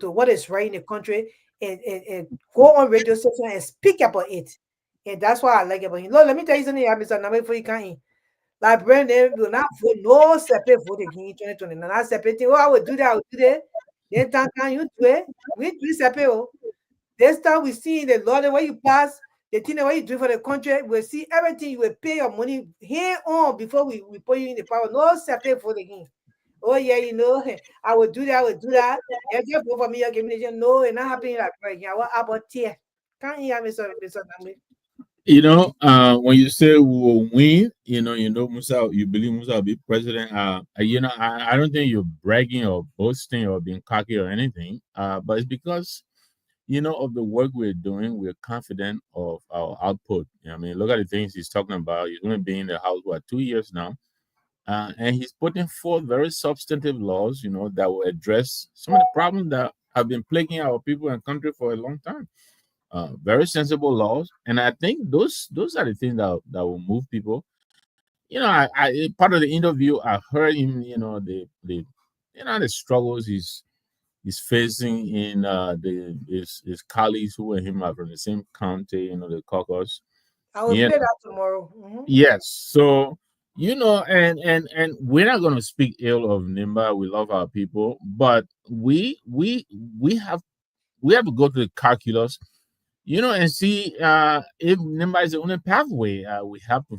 what is right in the country, and go on radio station and speak about it. And that's why I like about him. Look, let me tell you something, Mr. Name, before you come in. Liberian, they will not vote, no separate vote again in 2020. Not separate. Oh, I will do that, I will do that. Then time can you do it? We do separate. This time we see the law, the way you pass, the thing that what you do for the country, we'll see everything. You will pay your money here on before we put you in the power. No separate vote again. Oh yeah, I will do that. I will do that. If you vote for me, you give me the no, and not happening like right here. What about here? Can't hear me, Mr. Name? When you say we will win, Musa, you believe Musa will be president. I don't think you're bragging or boasting or being cocky or anything. But it's because, of the work we're doing, we're confident of our output. Look at the things he's talking about. He's going to be in the House, 2 years now? And he's putting forth very substantive laws, that will address some of the problems that have been plaguing our people and country for a long time. Very sensible laws, and I think those are the things that will move people. I part of the interview, I heard him, the struggles he's facing in his colleagues who and him are from the same county, the caucus. I will play that tomorrow. Mm-hmm. Yes, so and we're not going to speak ill of Nimba. We love our people, but we have to go to the calculus. And see if Nimba is the only pathway. We have to,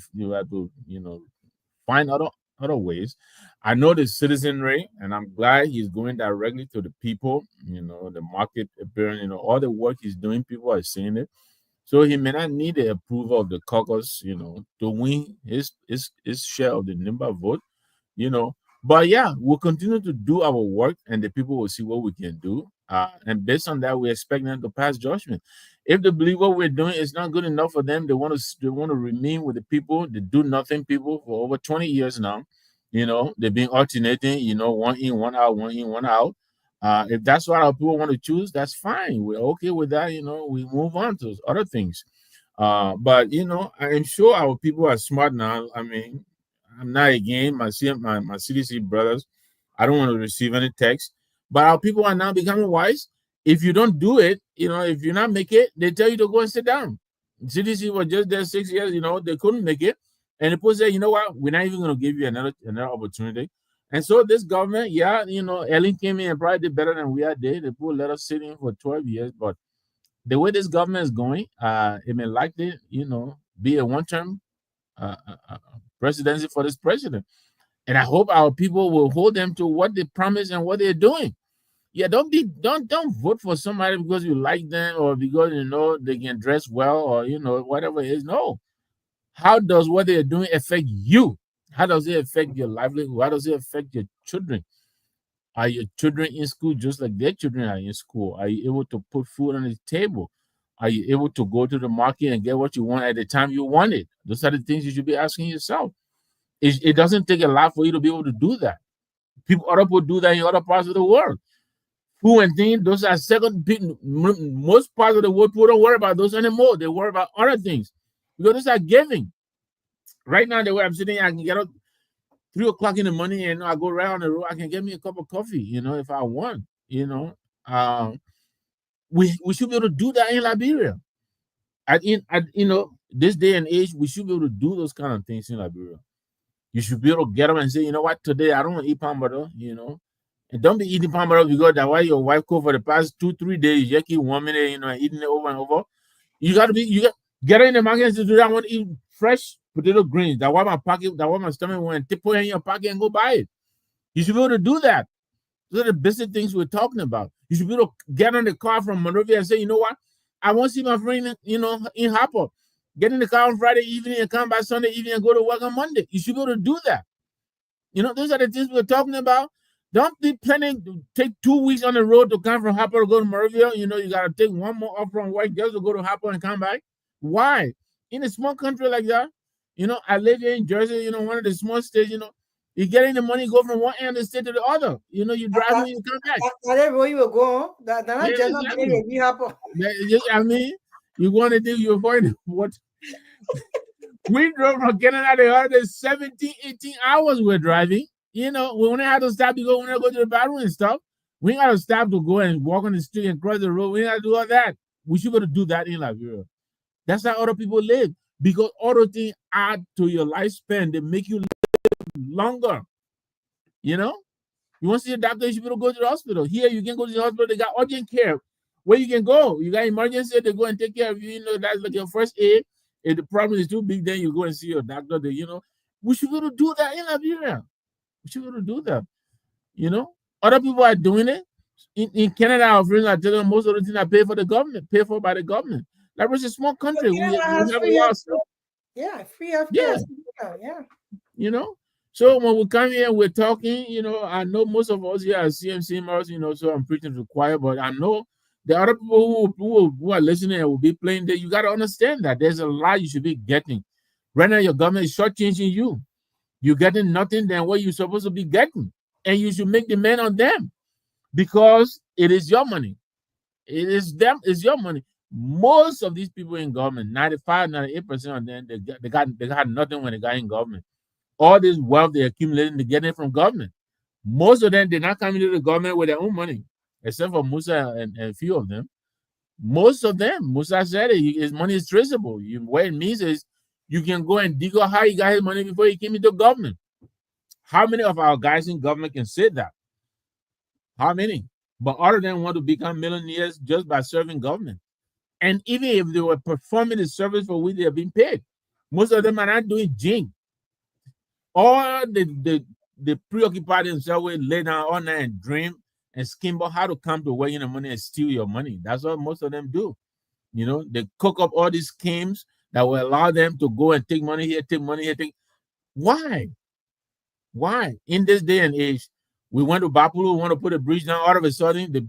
find other ways. I know the citizenry, and I'm glad he's going directly to the people. The market appearing, all the work he's doing, people are seeing it. So he may not need the approval of the caucus, to win his share of the Nimba vote, But yeah, we'll continue to do our work, and the people will see what we can do. And based on that, we expect them to pass judgment. If they believe what we're doing is not good enough for them, they want to remain with the people, the do nothing people for over 20 years now. They've been alternating, one in, one out, one in, one out. If that's what our people want to choose, that's fine. We're okay with that. We move on to other things. But I'm sure our people are smart now. I'm not again my CDC brothers. I don't want to receive any text. But our people are now becoming wise. If you don't do it, if you not make it, they tell you to go and sit down. CDC was just there 6 years, they couldn't make it. And the people say, you know what, we're not even going to give you another opportunity. And so this government, Ellen came in and probably did better than we did. The people let us sit in for 12 years. But the way this government is going, it may likely, be a one-term presidency for this president. And I hope our people will hold them to what they promise and what they're doing. Yeah, don't vote for somebody because you like them or because they can dress well or whatever it is. No. How does what they're doing affect you? How does it affect your livelihood? How does it affect your children? Are your children in school just like their children are in school? Are you able to put food on the table? Are you able to go to the market and get what you want at the time you want it? Those are the things you should be asking yourself. It doesn't take a lot for you to be able to do that. Other people do that in other parts of the world. Food and things, those are second. Most parts of the world, people don't worry about those anymore. They worry about other things because those are giving. Right now, the way I'm sitting, I can get up 3 o'clock in the morning and I go right on the road. I can get me a cup of coffee, if I want. We should be able to do that in Liberia. This day and age, we should be able to do those kind of things in Liberia. You should be able to get up and say, you know what, today I don't want to eat palm butter, And don't be eating palm butter because that's why your wife cooked for the past 2-3 days. You keep 1 minute, eating it over and over. You got to get in the market to do that. I want to eat fresh potato greens. That's why my stomach went, put it in your pocket and go buy it. You should be able to do that. Those are the basic things we're talking about. You should be able to get on the car from Monrovia and say, you know what? I want to see my friend, in Harper. Get in the car on Friday evening and come back Sunday evening and go to work on Monday. You should be able to do that. Those are the things we're talking about. Don't be planning to take 2 weeks on the road to come from Harper to go to Monrovia. You got to take one more off from work just to go to Harper and come back. Why? In a small country like that, I live here in Jersey, one of the small states, you getting the money, go from one end of the state to the other. You drive and you come back. That's where you will go. I mean, you want to do your point. What? We drove from Canada the other 17, 18 hours we're driving. We only had to stop to go to the bathroom and stuff. We got to stop to go and walk on the street and cross the road. We got to do all that. We should be able to do that in Liberia. That's how other people live. Because other things add to your lifespan. They make you live longer. You want to see a doctor, you should be able to go to the hospital. Here, you can go to the hospital. They got urgent care. Where you can go. You got emergency, they go and take care of you. That's like your first aid. If the problem is too big, then you go and see your doctor. We should be able to do that in Liberia. We should be able to do that. Other people are doing it. In Canada, our friends are telling most of the things are paid by the government. Liberia's a small country. We have a lot of stuff. Yeah, free healthcare. Yeah. So when we come here, we're talking, I know most of us here are CMC members, so I'm preaching to the choir, but I know the other people who are listening and will be playing there, you got to understand that there's a lot you should be getting. Right now, your government is shortchanging you. You're getting nothing than what you're supposed to be getting. And you should make demand on them because it is your money. It is them, it's your money. Most of these people in government, 95, 98% of them, they got nothing when they got in government. All this wealth they're accumulating, they're getting it from government. Most of them, they're not coming to the government with their own money, except for Musa and a few of them. Most of them, Musa said it, his money is traceable. What it means is you can go and dig out how he got his money before he came into government. How many of our guys in government can say that? How many? But all of them want to become millionaires just by serving government. And even if they were performing the service for which they are being paid, most of them are not doing jing. Or they preoccupy themselves with lay down all night and dream and scheme about how to come to work in the money and steal your money. That's what most of them do. They cook up all these schemes that will allow them to go and take money here, take money here. Why? Why? In this day and age, we went to Bapulu, we want to put a bridge down. All of a sudden, the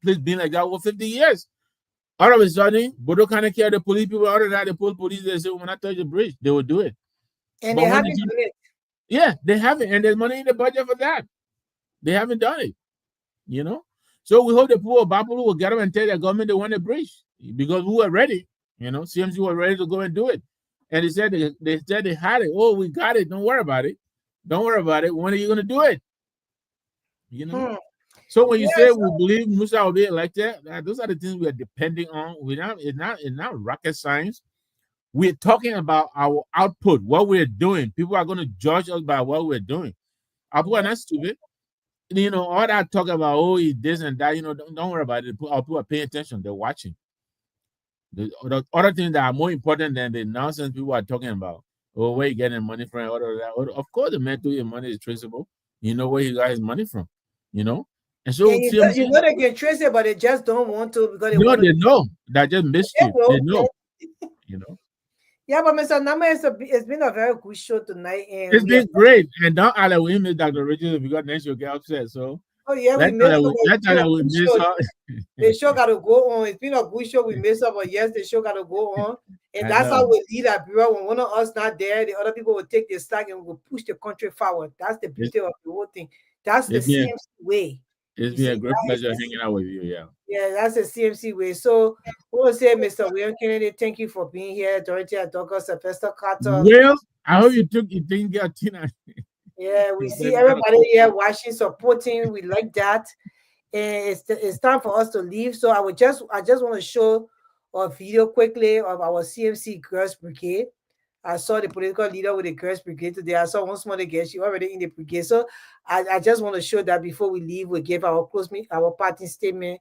place been like that over 50 years. All of a sudden, Bodo kind of care the police people. Out of that, the police, they say, when I touch the bridge, they will do it. And they haven't done it. Yeah, they haven't. And there's money in the budget for that. They haven't done it. So we hope the people of Bapulu will get up and tell their government they want a bridge because we were ready. CMC were ready to go and do it. And they said they had it. Oh, we got it. Don't worry about it. Don't worry about it. When are you going to do it? So when you say we believe Musa will be elected, those are the things we are depending on. It's not rocket science. We're talking about our output, what we're doing. People are going to judge us by what we're doing. Our people are not stupid. All that talk about, oh, he this and that, don't worry about it. Our people are paying attention. They're watching. The other things that are more important than the nonsense people are talking about. Oh, where you getting money from? Of course, the man doing money is traceable. You know where he got his money from. And so they can trace it, but they just don't want to because they know that just missed you. They know. Yeah, but Mr. Nama, it's been a very good show tonight. And it's been great. And don't allow with him, Dr. Richardson, because then she'll get upset. So we missed the show got to go on. It's been a good show. We missed up, but yes, the show got to go on. And that's how we lead our bureau. When one of us not there, the other people will take the slack and will push the country forward. That's the beauty of the whole thing. That's the CMC way. It's been a great pleasure hanging out with you. Yeah, that's the CMC way. So we will say, Mr. William Kennedy, thank you for being here. Dorothy Douglas, Sylvester Carter. Well, I hope you didn't get Tina. Yeah, we see everybody here watching, supporting. We like that. And it's time for us to leave. So I just want to show a video quickly of our CMC Girls Brigade. I saw the political leader with the Girls Brigade today. I saw one small girl. She already in the brigade. So I just want to show that before we leave, we give our parting statement,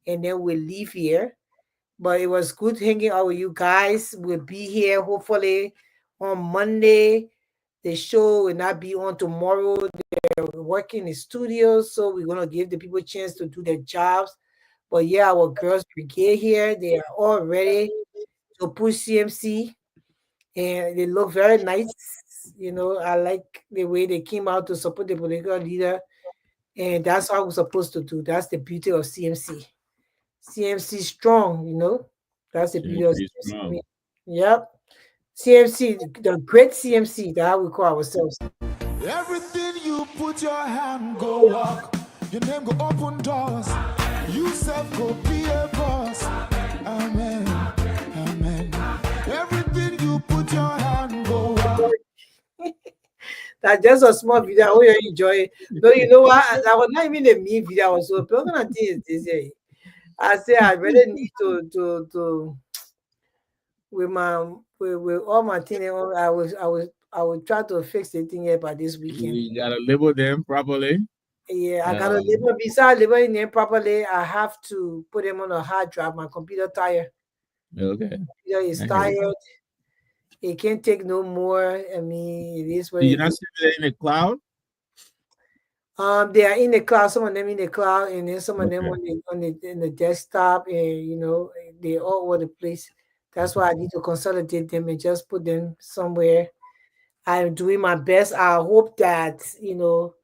and then we'll leave here. But it was good hanging out with you guys. We'll be here hopefully on Monday. The show will not be on tomorrow. They're working in the studio, so we're gonna give the people a chance to do their jobs. But yeah, our girls brigade here, they are all ready to push CMC, and they look very nice. You know, I like the way they came out to support the political leader, and that's how we're supposed to do. That's the beauty of CMC. CMC strong, you know. That's the beauty of CMC CMC. strong. Yep. CMC, the great CMC, that's how we call ourselves. Everything you put your hand go walk. Your name go open doors. You self go be a boss. Amen. Amen. Everything you put your hand go walk. That's just a small video. I hope you enjoy it. But you know what? That was not even a me video. I was so gonna is this here. I say I really need to with all my thing. I would try to fix the thing here by this weekend. You gotta label them properly. Yeah, I gotta label. Besides labeling them properly, I have to put them on a hard drive. My computer tired. Okay. Computer is tired. It can't take no more. I mean, it is what You're not sitting in the cloud? They are in the cloud. Some of them in the cloud, and then some of them on the desktop, and you know, they all over the place. That's why I need to consolidate them and just put them somewhere. I'm doing my best. I hope that you know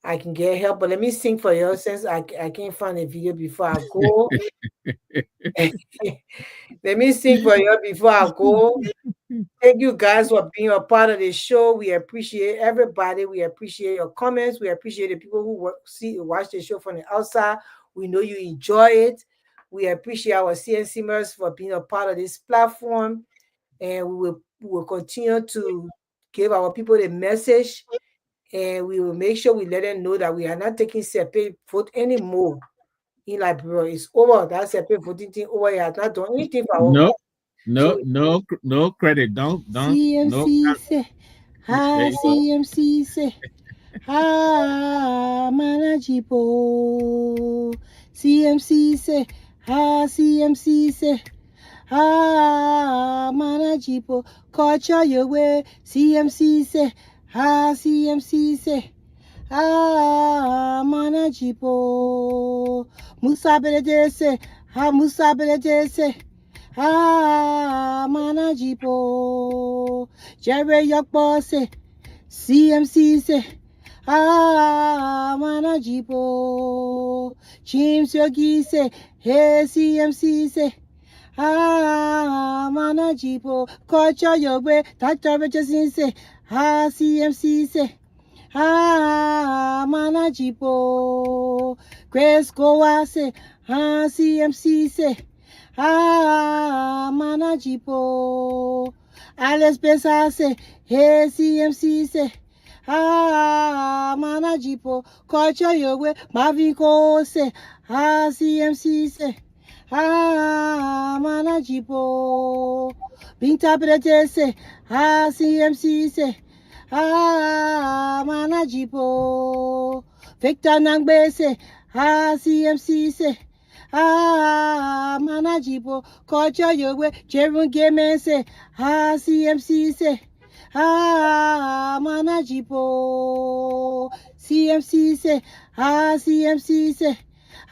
I can get help. But let me sing for you since I can't find a video before I go. Let me sing for you before I go. Thank you guys for being a part of the show. We appreciate everybody. We appreciate your comments. We appreciate the people who watch the show from the outside. We know you enjoy it. We appreciate our CNCers for being a part of this platform, and we will continue to give our people the message, and we will make sure we let them know that we are not taking separate vote anymore in Liberia. It's over. That separate voting thing over. It has not done anything for our No credit. Don't. CMC say, ha, CMC say, ha, manajipo. CMC say, ha, CMC say, ha, manajipo. Culture your way. CMC say, ha, CMC say, ha, manajipo. Musa Belede say, ha, Musa Belede say, ah, manajipo. Jerry Yokbo say, CMC say, ah, manajipo. James Yogi say, hey, CMC say, ah, manajipo. Culture your way. Dr. Richardson say, ah, CMC say, ah, manajipo. Grace Goa say, ah, CMC say, ah, manajipo. Alice Besa say, hey, CMC say, ah, manajipo. Culture your way. Marvin Cole say, ah, CMC say, ah, manajipo. Binta Brete say, ah, CMC say, ah, manajipo. Victor Nangbe say, ah, CMC say, ah, manajipo. Culture your way. Jerun Game say, ah, CMC say, ah, manajipo. CMC say, ah, CMC say,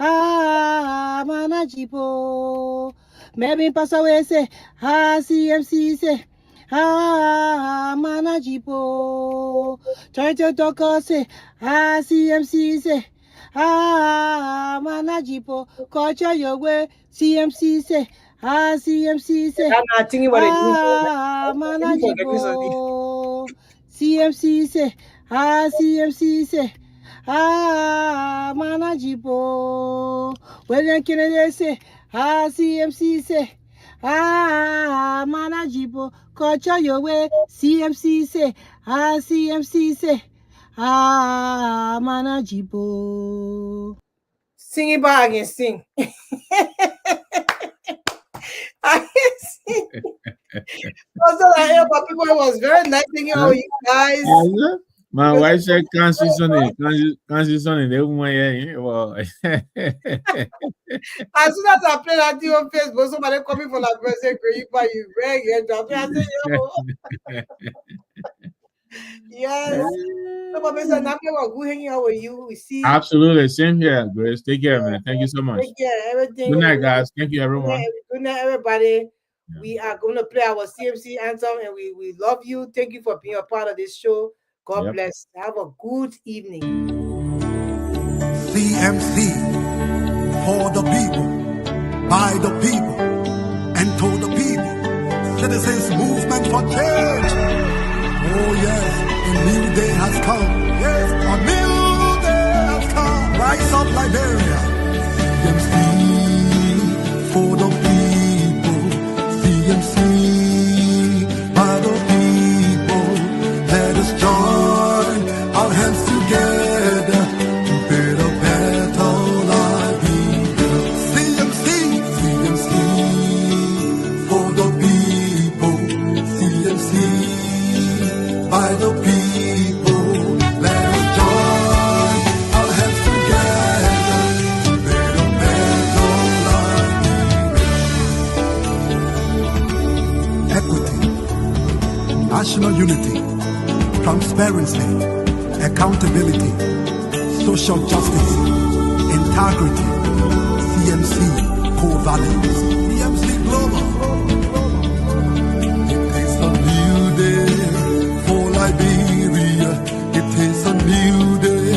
ah, manajipo. Maybe pass away say, ah, CMC say, ah, manajipo. Turtle Talker say, ah, CMC say, ah, manajipo. Culture your way. CMC say, ah, CMC say, ah, manajipo. CMC say, ah, CMC say, ah, manajipo. William Kennedy say, ah, CMC say, ah, manajipo. Culture your way. CMC say, ah, CMC say, ah, manajipo. Sing it back and sing. I can sing. Also, I hear about people. It was very nice singing all you guys. My wife said, "Can't see something. Can't see something." They won't hear. As soon as I play that thing on Facebook, somebody coming for like say, you beg and drop it. I say, yo. Yes. So, Bobby said, now we're good hanging out with you. We see. Absolutely. Same here, Grace. Take care, man. Thank you so much. Take care. Everything. Good night, guys. Thank you, everyone. Good night, everybody. Yeah. We are going to play our CMC anthem, and we love you. Thank you for being a part of this show. God bless. Have a good evening. CMC for the people, by the people, and to the people. Citizens movement for change. Oh yes, a new day has come. Yes, a new day has come. Rise up, Liberia. CMC for the people. CMC by the people. Let us join our hands together to build a better life. CMC, CMC for the people. CMC by the people. Let us join our hands together to build a better life. Equity, national unity, transparency, accountability, social justice, integrity. CMC core values. CMC Global. It is a new day for Liberia. It is a new day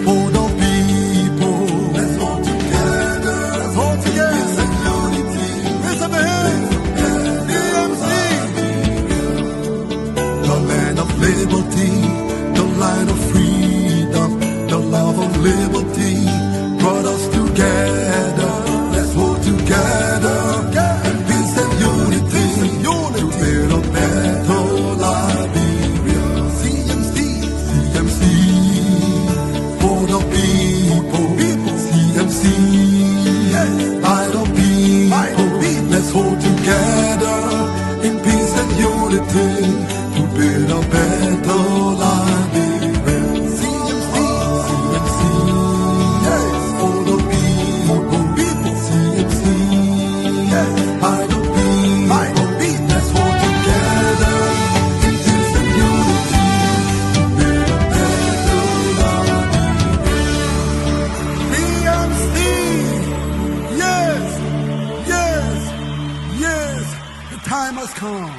for the people. Let's all together. Let's all together. It's a unity. Raise up your hands. CMC. The land of liberty, the land of freedom, the love of liberty brought us together. Let's hold together in peace and unity to build a better Liberia. CMC, CMC for the people. CMC by the people. Let's hold together in peace and unity to build a better Liberia. CMC, CMC for the people. CMC by the people. Let's hold together in peace and unity to build a better Liberia. CMC, yes, yes, yes, the time has come.